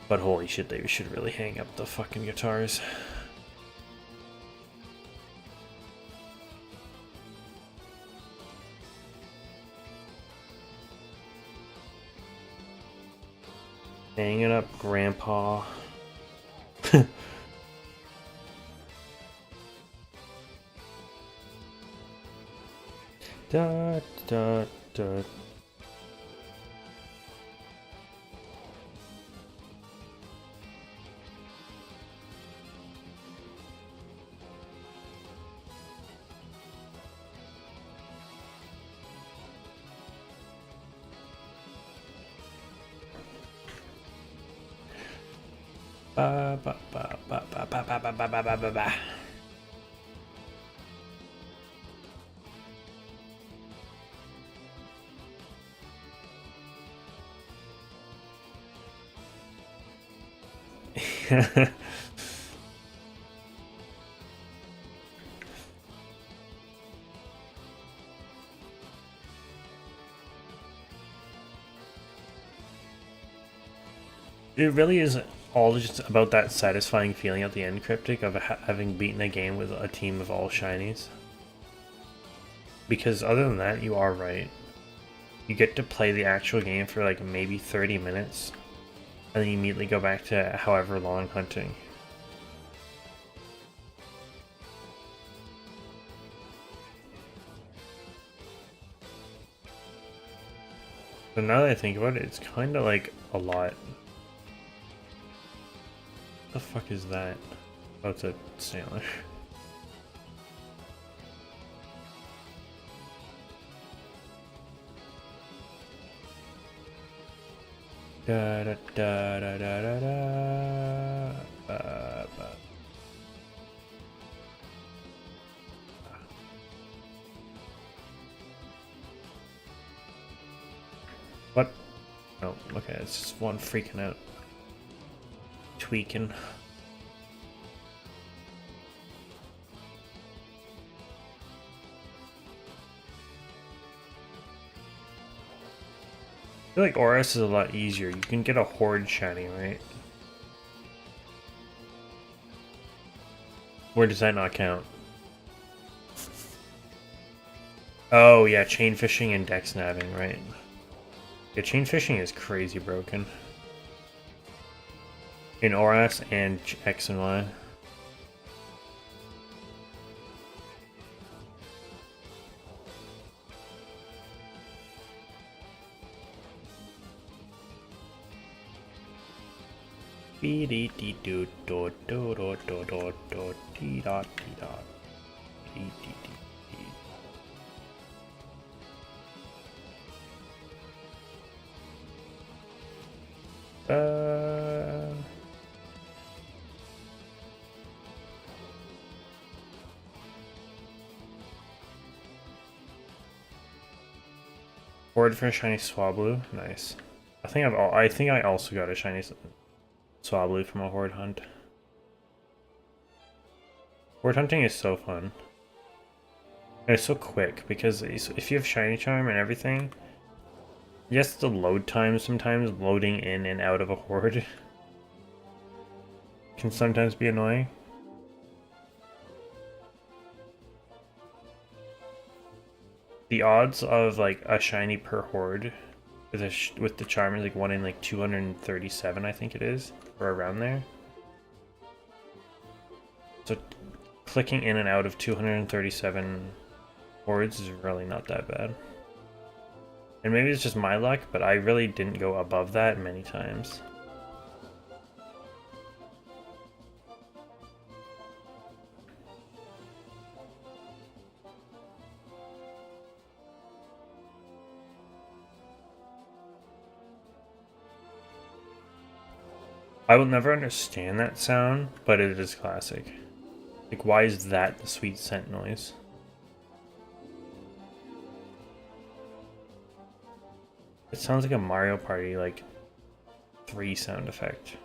But holy shit, they should really hang up the fucking guitars. Hang it up, Grandpa. Da da da. Ba ba ba ba ba ba ba ba ba ba ba ba. It really is all just about that satisfying feeling at the end, Cryptic, of having beaten a game with a team of all shinies. Because other than that, you are right. You get to play the actual game for like maybe 30 minutes, and then you immediately go back to however long hunting. So now that I think about it, it's kind of like a lot. What the fuck is that? Oh, it's a sailor. Da da da da da da da. What? Oh, okay, it's just one freaking out. Tweaking. I feel like Oris is a lot easier. You can get a Horde shiny, right? Or does that not count? Oh yeah, chain fishing and dex nabbing, right? Yeah, chain fishing is crazy broken. In Oras and X and Y. Horde for a shiny Swablu, nice. I think I also got a shiny Swablu from a Horde hunt. Horde hunting is so fun. And it's so quick because if you have shiny charm and everything, yes, the load time sometimes loading in and out of a horde can sometimes be annoying. The odds of like a shiny per horde with the charm is like 1 in like 237, I think it is, or around there. So clicking in and out of 237 hordes is really not that bad. And maybe it's just my luck, but I really didn't go above that many times. I will never understand that sound, but it is classic. Like, why is that the sweet scent noise? It sounds like a Mario Party, like, 3 sound effect.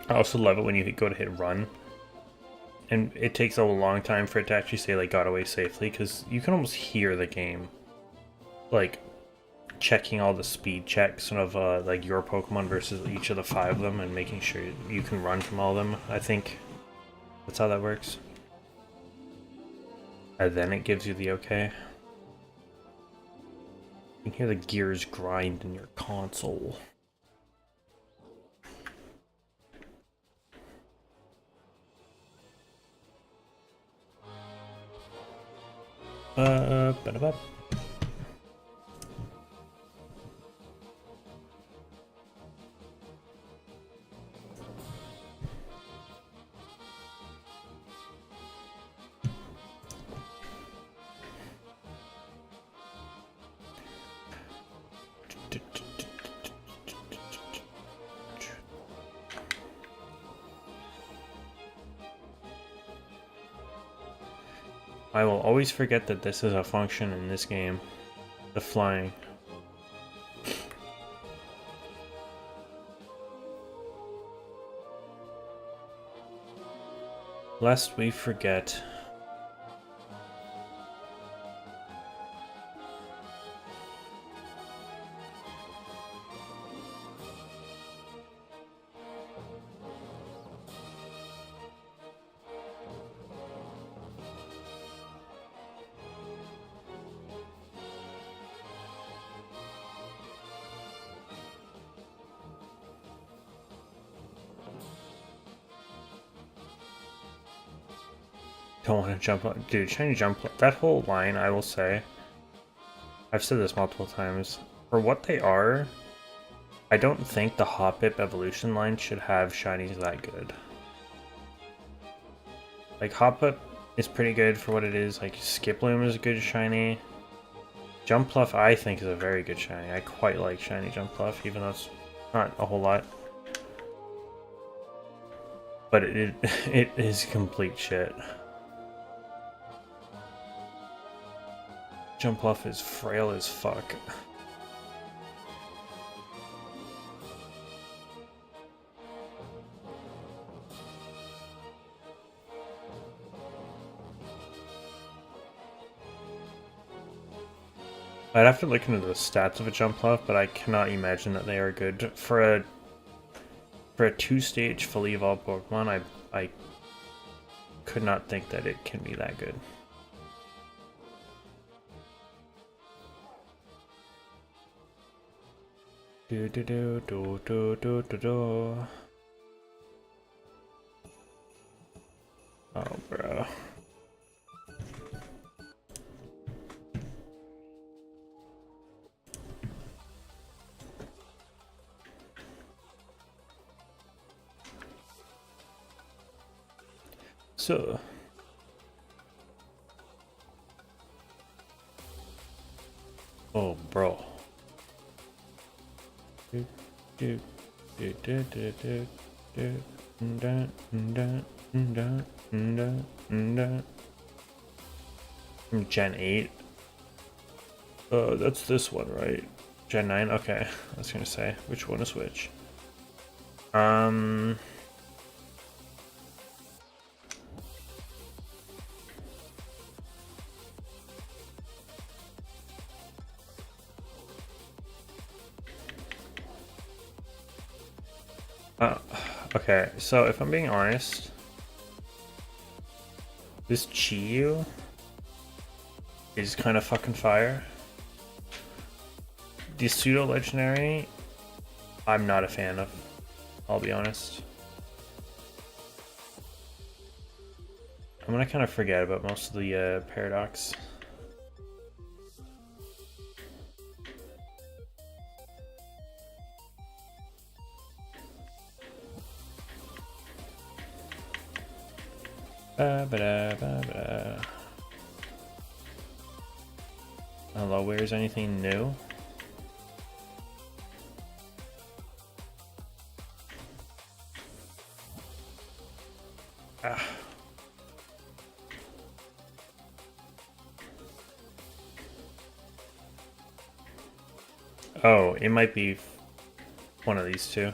I also love it when you go to hit run, and it takes a long time for it to actually say, like, got away safely, because you can almost hear the game, like, checking all the speed checks of, like, your Pokemon versus each of the 5 of them, and making sure you can run from all of them. I think that's how that works. And then it gives you the okay. You can hear the gears grind in your console. Ba-da-ba. I will always forget that this is a function in this game. The flying. Lest we forget. Don't want to jump on. Dude, shiny jump. That whole line, I will say. I've said this multiple times. For what they are, I don't think the Hoppip evolution line should have shinies that good. Like, Hoppip is pretty good for what it is. Like, Skiploom is a good shiny. Jumpluff, I think, is a very good shiny. I quite like shiny Jumpluff, even though it's not a whole lot. But it is complete shit. Jumpluff is frail as fuck. I'd have to look into the stats of a Jumpluff, but I cannot imagine that they are good. For a 2-stage fully evolved Pokemon, I could not think that it can be that good. Do do do do do do do do. Oh, bro. So. Oh, bro. From Gen 8? That's this one, right? Gen 9? Okay, I was gonna say, which one is which? Okay, so if I'm being honest, this Chi-Yu is kind of fucking fire. The pseudo legendary, I'm not a fan of, I'll be honest. I'm gonna kind of forget about most of the paradox. Hello, where's anything new? Oh, it might be one of these two.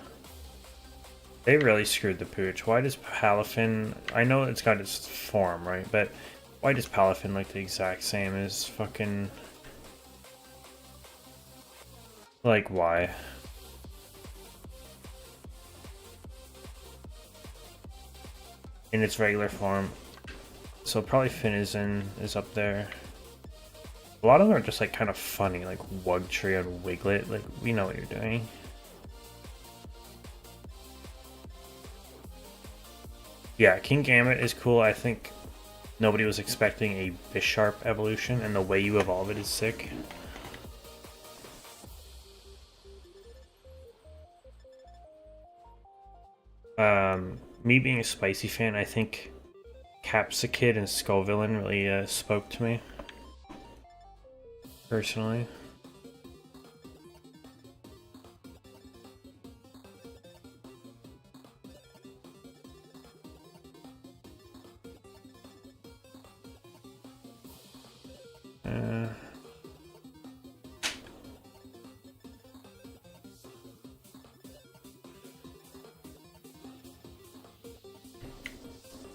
They really screwed the pooch. Why does Palafin... I know it's got its form, right? But why does Palafin look the exact same as fucking... Like, why? In its regular form. So probably Finizen is up there. A lot of them are just like kind of funny, like Wugtree and Wiglet. Like, we know what you're doing. Yeah, King Gambit is cool. I think nobody was expecting a Bisharp evolution, and the way you evolve it is sick. Me being a Spicy fan, I think Capsicid and Skullvillain really spoke to me. Personally.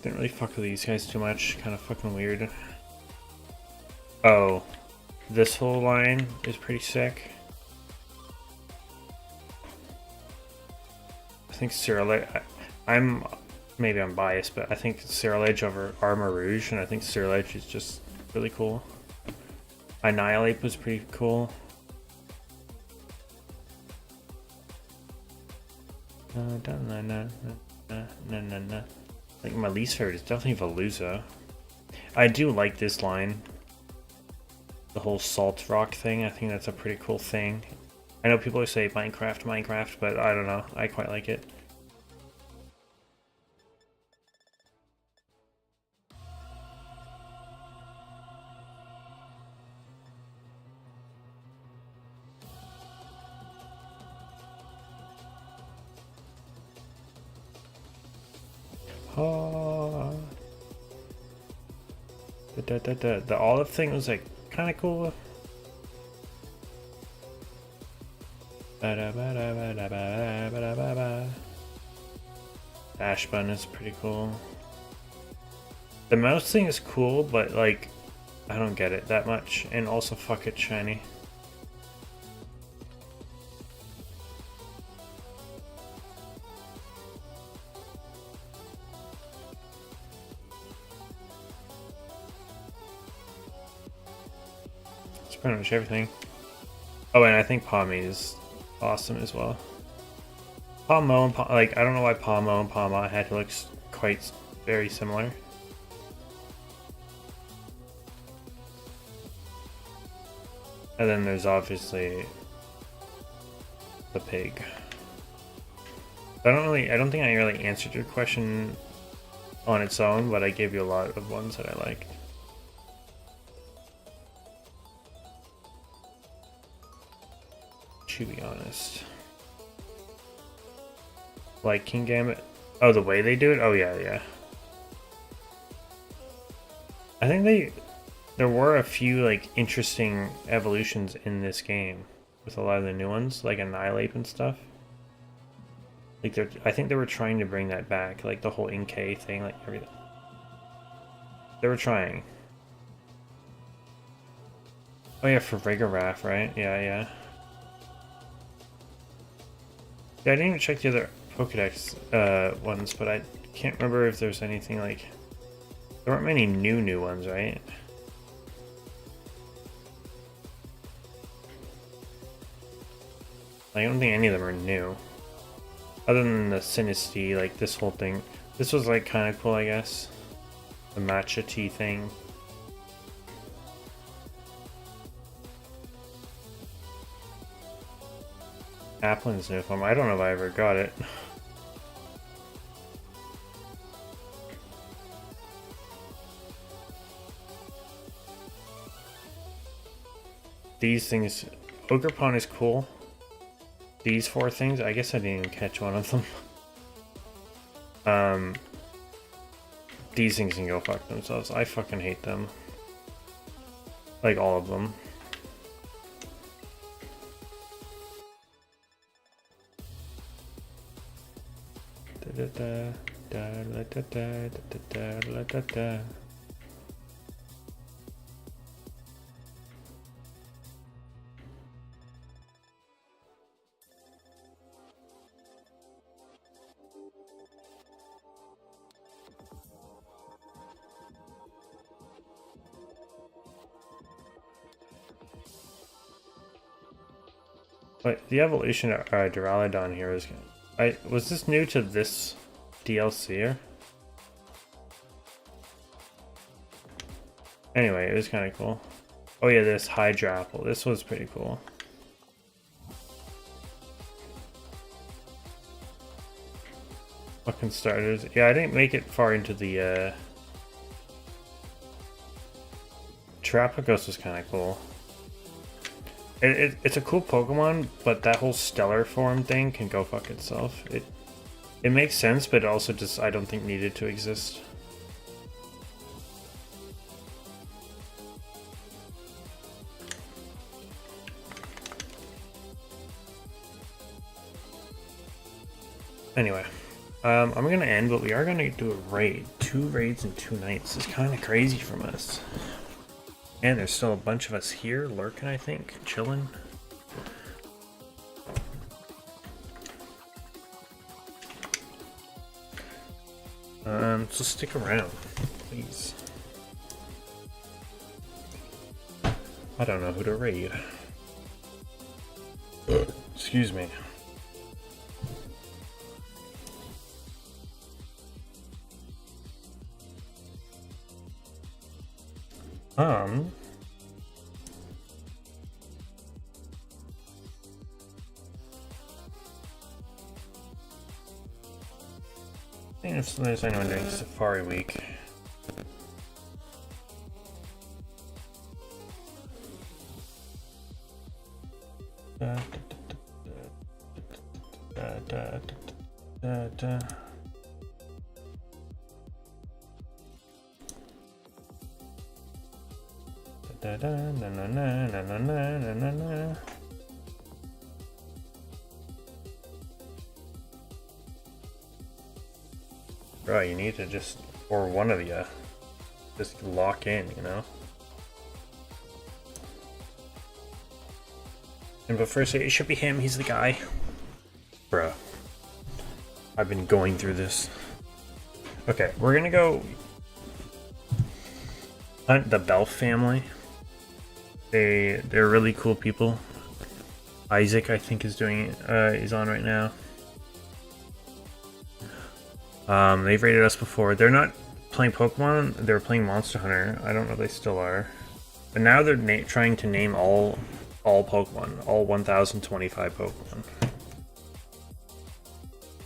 Didn't really fuck with these guys too much. Kind of fucking weird. Oh, this whole line is pretty sick. I think Scarlet. Maybe I'm biased, but I think Scarlet over Armor Rouge, and I think Scarlet is just really cool. Annihilate was pretty cool. I think my least favorite is definitely Veluza. I do like this line. The whole salt rock thing, I think that's a pretty cool thing. I know people say Minecraft, but I don't know. I quite like it. Oh. The olive thing was like kind of cool. Ash bun is pretty cool. The mouse thing is cool, but like I don't get it that much, and also fuck it shiny. Pretty much everything. Oh, and I think Palmy is awesome as well. Palmo and like I don't know why Palmo and Palma had to look quite very similar. And then there's obviously the pig. I don't think I really answered your question on its own, but I gave you a lot of ones that I liked. To be honest, like King Gambit. Oh, the way they do it. Oh yeah. I think there were a few like interesting evolutions in this game with a lot of the new ones, like Annihilate and stuff. Like I think they were trying to bring that back, like the whole Inkay thing, like everything. They were trying. Oh yeah, for Rigoraph, right? Yeah. Yeah, I didn't even check the other Pokedex ones, but I can't remember if there's anything like... There weren't many new ones, right? I don't think any of them are new. Other than the Sinistea, like this whole thing. This was like kind of cool, I guess. The matcha tea thing. Applin's new form. I don't know if I ever got it. These things... Ogerpon is cool. These four things, I guess I didn't even catch one of them. These things can go fuck themselves. I fucking hate them. Like all of them. But the evolution of Duraludon here is... was this new to this DLC or? Anyway, it was kind of cool. Oh yeah, this Hydra Apple. This was pretty cool. Fucking starters. Yeah, I didn't make it far into the Terrapagos was kind of cool. It's a cool Pokemon, but that whole stellar form thing can go fuck itself. It makes sense, but also just I don't think needed to exist. Anyway, I'm gonna end, but we are gonna do a raid. 2 raids in 2 nights is kind of crazy from us. And there's still a bunch of us here lurking, I think, chilling. So stick around, please. I don't know who to raid. Excuse me. I think if there's anyone doing Safari Week. Bro, you need to just, or one of you, just lock in, you know? And but first, it should be him, he's the guy. Bruh. I've been going through this. Okay, we're gonna go hunt the Bell family. They're really cool people. Isaac, I think, is doing is on right now. They've raided us before. They're not playing Pokemon, they're playing Monster Hunter. I don't know if they still are. But now they're trying to name all Pokemon, all 1025 Pokemon.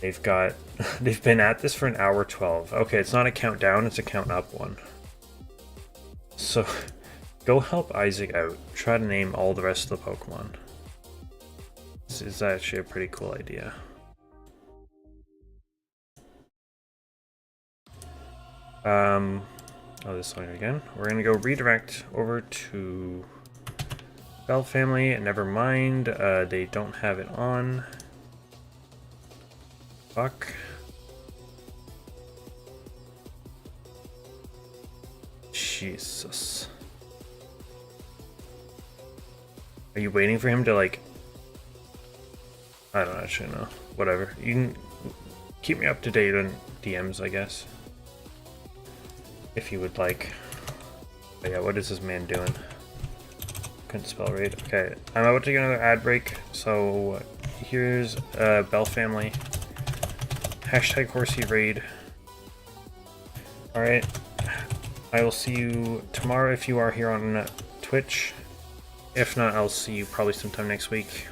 They've been at this for an hour 12. Okay, it's not a countdown, it's a count up one. So go help Isaac out. Try to name all the rest of the Pokemon. This is actually a pretty cool idea. Oh, this song again. We're gonna go redirect over to Bell family, and never mind, they don't have it on. Fuck. Jesus. Are you waiting for him to, like... I don't actually know. Whatever. You can keep me up to date on DMs, I guess. If you would like. But yeah, what is this man doing? Couldn't spell raid. Okay, I'm about to get another ad break, so here's Bell family. Hashtag Horsey raid. Alright. I will see you tomorrow if you are here on Twitch. If not, I'll see you probably sometime next week.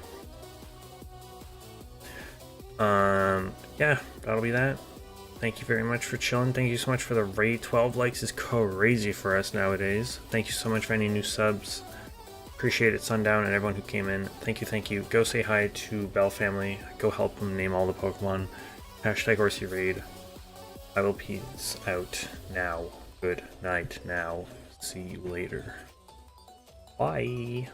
Yeah, that'll be that. Thank you very much for chilling. Thank you so much for the raid. 12 likes is crazy for us nowadays. Thank you so much for any new subs. Appreciate it, Sundown, and everyone who came in. Thank you, thank you. Go say hi to Bell family. Go help them name all the Pokemon. Hashtag Horsey raid. I will peace out now. Good night now. See you later. Bye.